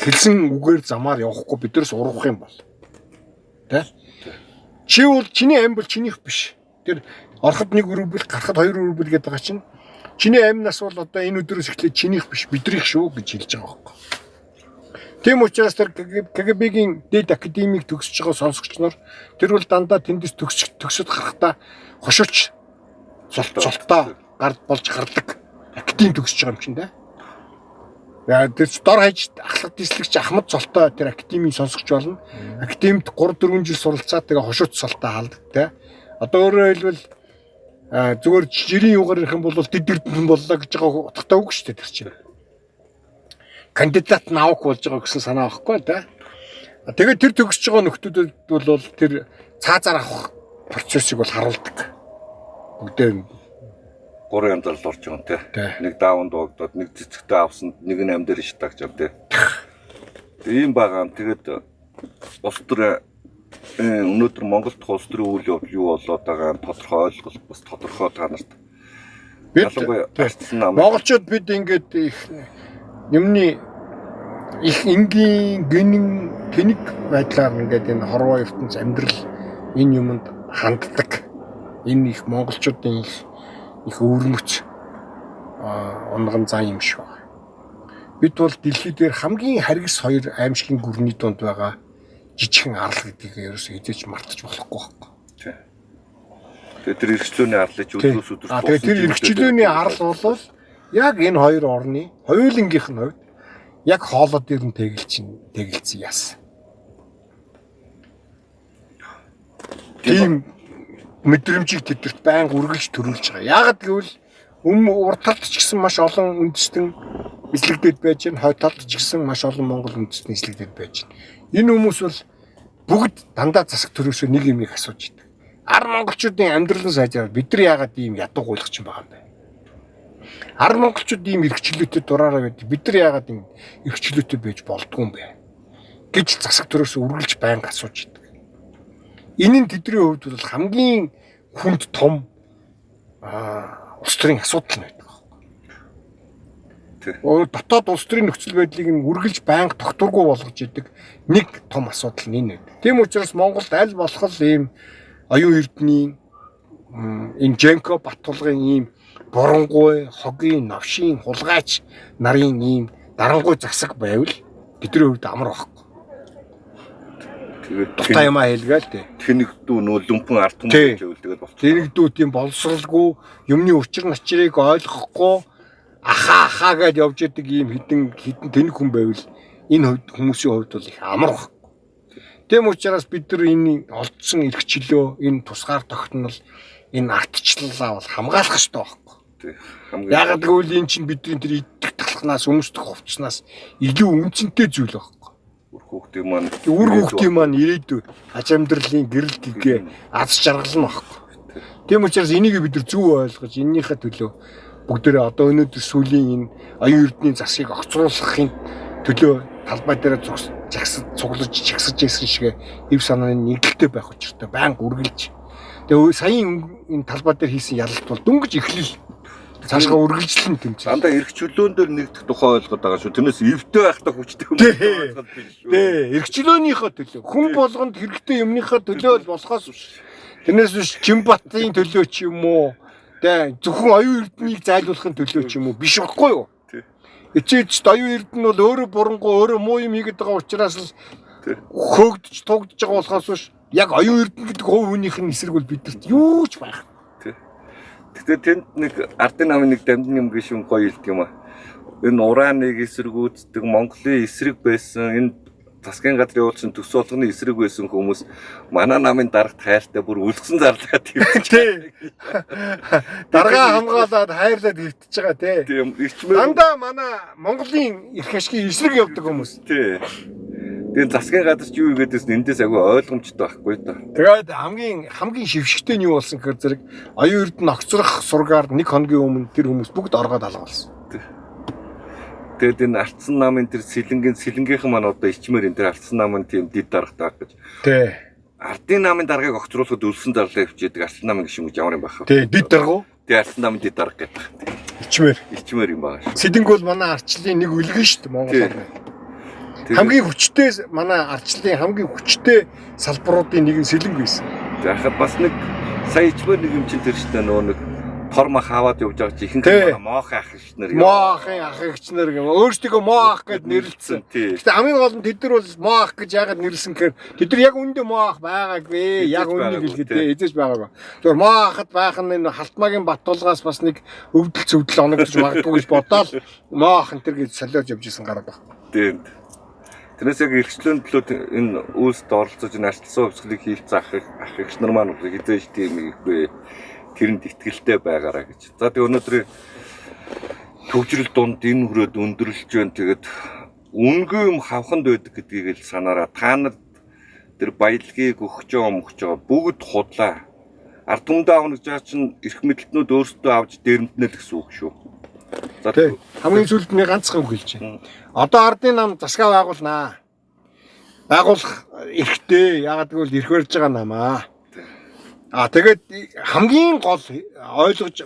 хэлсэн үгээр замаар явахгүй биднээс ургах юм бол. Тэ? Чи бол чиний амь бол чинийх биш. Тэр ороход 1 рубль, гарахад 2 рубль гэдэг байгаа чинь чиний амнаас бол одоо энэ өдрөөс эхлээд чинийх биш, бидрийнх шүү гэж хэлж байгаа байхгүй. Тийм учраас тэр КГБ-гийн дэд академик төгсөж байгаа сонсогч нар тэр бол дандаа тэндээс төгсөд гарахдаа хошууч золтоо гард болж гардаг академи төгсөж байгаа юм чинь да. Яа тэр дор хаяж ахлах дислэгч Ахмад Золтой тэр академийн сонсогч болно. Академид 3-4 жил суралцаад тэгээ хошууц солтой хаалдаг те. Одоо өөрөөр хэлбэл зүгээр жирийн юугаар ирэх юм бол дэдэрдэн боллоо гэж байгаа утгатай үг шүү дээ тэр чинь. Кандидат навах болж байгаа гэсэн санаа байхгүй те. Тэгээд тэр төгсөж байгаа нөхдүүдэд бол тэр цаазаар авах процессыг бол харуулдаг. Бүгдээ 3 янзаар л орж байгаа те. Нэг даавн дуагдаад, нэг цэцэгтэй авсан, нэг нь амьдэр штаг жав те. Ийм байгаа. Тэгээд улс төр өнөөдөр Монголд улс төрийн үйл явдал юу болоод байгаа нь тодорхой ойлголт бас тодорхой та нарт. Монголчууд бид ингээд их юмны их энгийн гинэн тэнэг байдлаар ингээд энэ хорвоо ертөнц амьдрал энэ юмд ханддаг. Энэ их монголчуудын их өвөрмөц унган зан юм шиг байна. Бид бол дэлхий дээр хамгийн харгас 2 аимшигын гүрний дунд байгаа жижигхэн арал гэдгийг ерөөсөө хэзээ ч мартаж болохгүй байхгүй. Тийм. Тэгээд тэр эрхчлөөний арлаж өдрөөс өдөр тусах. Тэгээд тэр эрхчлөөний арал бол яг энэ 2 орны хоёулангийнх нь хувьд яг хоолой дээр нь тэгэлцсэн яасан. Тийм мэдрэмжийг тэдэрт байнга үргэлж төрүүлж байгаа. Яагаад гэвэл урт талд ч гэсэн маш олон үндэстэн эслэгдээд байж байна. Хойд талд ч гэсэн маш олон монгол үндэстэн эслэгдээд байж байна. Энэ хүмүүс бол бүгд дандаа засаг төрөөсөө нэг юм их асууж идэг. Ар монголчуудын амьдралын сайжраар бид нар яагаад ийм ядуу гуйлгач юм байгаа юм бэ? Ар монголчууд ийм эрхчлөөтэй дураараа байдаг. Бид нар яагаад ийм эрхчлөөтэй байж болдгүй юм бэ? гэж засаг төрөөсөө үргэлж байнга асууж идэг. Энэ нь тэдний хувьд бол хамгийн хүнд том улс төрийн асуудал нь байдаг. Дотоод улс төрийн нөхцөл байдлыг нь үргэлж байнга тогтворгүй болгож идэг нэг том асуудал нь энэ байдаг. Тийм учраас Монголд аль болох ийм оюун эрдэнийн энэ Женко Баттулгын ийм бурангуй, хогийн, новшийн, хулгайч нарын ийм дарангуй засаг байвал тэдний хувьд амар байхгүй. Тэгээд дутаа юм хэлгээл тээ. Тэнэгдүү нөө лүмпэн ард түмэн гэж байвал тэгээд болчих. Тэнэгдүү тийм боловсралгүй, юмны учир начрыг ойлгохгүй ахаа гэж явж идэг ийм хідэн тэнэг хүн байвал энэ хүмүүсийн хувьд бол их амар баг. Тийм учраас бид нар энэ олдсон эрхчлөө, энэ тусгаар тогтнол, энэ ардчлалаа бол хамгаалах ёстой байхгүй. Яагаад гэвэл энэ чинь бидний тэр идэх талхнаас, өмсдөх хувцснаас илүү үнцэнтэй зүйл байхгүй. Үр хүүхдийн маань ирээдүй аж амьдралын гэрэл гэгээ аз жаргал нь багхгүй. Тийм учраас энийг бид нар зөв ойлгож энэнийхээ төлөө бүгдээрээ одоо өнөөдөр сүүлийн энэ оюун эрдэнийн засгийг огцруулахын төлөө талбай дээр цуглаж чагсаж ирсэн шиг эв санааны нэгдэлтэй байх учиртай байнга үргэлж. Тэгээ саяын энэ талбай дээр хийсэн ялалт бол дөнгөж эхлэл цаашгаа үргэлжлэн тэмцээ. Дандаа эрх чөлөөн дээр нэгдэх тухай ойлгоод байгаа шүү. Тэрнээс эвтэй байхдаа хүчтэй юм ойлгоод биш шүү. Тий, эрх чөлөөнийхөө төлөө. Хүн болгонд хэрэгтэй юмныхаа төлөө болохоос биш. Тэрнээс биш Чимбатын төлөө ч юм уу. Тий, зөвхөн оюун эрдэнэийг зайлуулахын төлөө ч юм уу биш байхгүй юу? Тий. Эцээч оюун эрдэнэ бол өөрөө бурангуй өөрөө муу юм хийгээд байгаа учраас л хөөгдөж тугдж байгаа болохоос биш. Яг оюун эрдэнэ гэдэг хувь хүнийх нь эсрэг бол бидэрт юу ч байх. Тэгтээ тэнд нэг ардын намын нэг дамжин юм гişүн гоё хэлдэг юм аа. Энэ урааныг эсэргүүцдэг Монголын эсрэг байсан энэ засгийн газрын уулчин төс болгоны эсрэг байсан хүмүүс манай намын дарагт хайртай бүр үлгсэн зарлаад тий. Даргаа хамгаалаад хайрлаад хөвтөж байгаа тий. Тийм ичмээр Дандаа манай Монголын эрх ашигын эсрэг явдаг хүмүүс. тий. Тэгээд засгийн газар ч юу игээдээс эндээс агүй ойлгомжтой байхгүй та. Тэгээд хамгийн шившигтэй нь юу болсон гэхээр зэрэг оюун эрдэнэ огцрох сургаар 1 хоногийн өмнө тэр хүмүүс бүгд оргоод алгуулсан. Тэгээд энэ ардсан намын тэр сэлэнгийнхэн маань одоо ичмээр энэ тэр ардсан намын тийм дид даргатай гэж. Тий. Ардын намын даргаыг огцруулахад үлсэн зарлаа хөвчээдэг ардсан намын гişүн гэж ямар юм байх вэ? Тий, дид даргуу. Тэгээд ардсан намын дид дарга гэдэг. Ичмээр юм байна шүү. Сэлэнг бол манай ардчлалын нэг үлгэн шүү дээ Монгол орны. Хамгийн хүчтэй манай ардчлалын хамгийн хүчтэй салбаруудын нэг нь сэлэнг байсан. Яхад бас нэг сая ичмээр нэг юм чинь тэр штэ нөгөө нэг тор мах аваад явж байгаа чи ихэнх моохын ах ш нар. Моохын ах эгч нар юм. Өөрсдөө моох гэд нэрлэлсэн. Гэтэ хамгийн гол нь тэд нар бол моох гэж яагаад нэрлсэн гэхээр тэд нар яг үндэ моох байгаагүй. Яг үннийг хэлгээд эзэж байгаагүй. Зүгээр моохот байх нь энэ халтмаагийн Баттулгаас бас нэг өвдөл цөвдөл оногдож магадгүй гэж бодоод моох энэ төр гэж солиож явж исэн гараад байна. Тийм. Тэрнээс яг эрхчлөөний төлөө энэ үйлсд оролцож энэ арчилсан хувьсгалыг хийлцэх ах эгч нар маань хизээж тийм ихгүй. Тэрэнд итгэлтэй байгаараа гэж. За тэгээ өнөөдрийн төвжрэл дунд энэ хүрээд өндөрлж байна. Тэгээд үнгүй юм хавханд байдаг гэдгийг л санаараа та нарт тэр баялагийг өгч байгаа бүгд худлаа. Ард түмдээ авах гэж байгаа чинь эрх мэдэлтнүүд өөрсдөө авч дээрэмтнэ л гэсэн үг шүү. За хамгийн сүүлд нэг ганцхан үг хэлж байна. Одоо ардын нам засгаа байгуулнаа. Байгуулах эрхтэй. Ягаад гэвэл эрх барьж байгаа намаа. Тэгээд хамгийн гол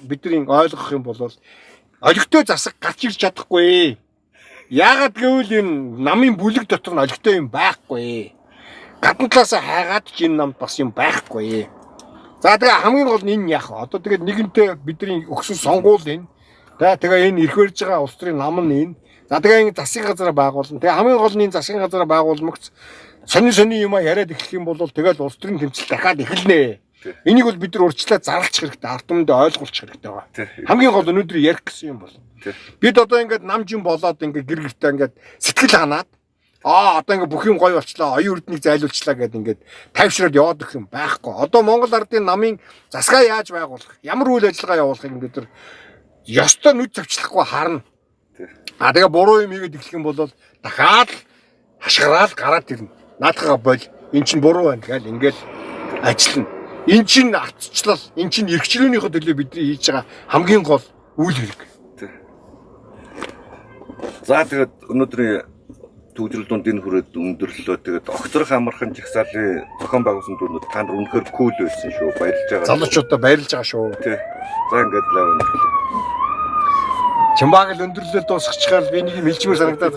бидний ойлгох юм бол олигтой засаг гарч ирж чадахгүй. Яагаад гэвэл энэ намын бүлэг дотор нь олигтой юм байхгүй. Гадна талаас хайгаад ч энэ намд бас юм байхгүй. За тэгээ хамгийн гол нь энэ яах вэ? Одоо тэгээд нэгэнтээ бидний өгсөн сонгуул энэ. Тэгээ энэ эрх барьж байгаа улс төрийн нам нь энэ. За тэгээ энэ засгийн газараа байгуулна. Тэгээ хамгийн гол нь энэ засгийн газараа байгуулмагц сони юм яриад эхлэх юм бол тэгэл улс төрийн тэмцэл дахиад эхэлнэ. Энийг бол бид нар урьдчилаад зарлах хэрэгтэй, ард түмэндээ ойлгуулах хэрэгтэй байгаа. Хамгийн гол өнөөдөр ярих гэсэн юм бол. Бид одоо ингээд намжин болоод ингээд гэр гэртээ ингээд сэтгэл ханаад одоо ингээд бүх юм гоё болчлаа, оюун эрднийг зайлуулчлаа гэдээ ингээд тайвшраад яваад өгөх юм байхгүй. Одоо Монгол ардын намын засгаа яаж байгуулах, ямар үйл ажиллагаа явуулахыг бид нар ёстой нүд завчлахгүй харна. Тэгээ буруу юм хийгээд эхлэх юм бол дахиад хашгираад гараад ирнэ. Наадхаа боль. Эн чинь буруу байна гэл ингээд ажиллана. Эн чинь ардчлал, эн чинь эрхчлөөнийхөө төлөө бидний хийж байгаа хамгийн гол үйл хэрэг. За тэгээд өнөөдрийн төвжрэл дунд энэ хүрээд өндөрлөлөө. Тэгээд огцрох амархан жагсаалын зохион байгуулсан дүүнүүд та нар үнэхээр кул байсан шүү. Баярлж байгаа. Залуучуудаа баярлж байгаа шүү. Тий. За ингээд лав өндөрлөө. Чамбаг л өндөрлөлөө дуусгачихаар би нэг юм хэлчмээр санагдаад.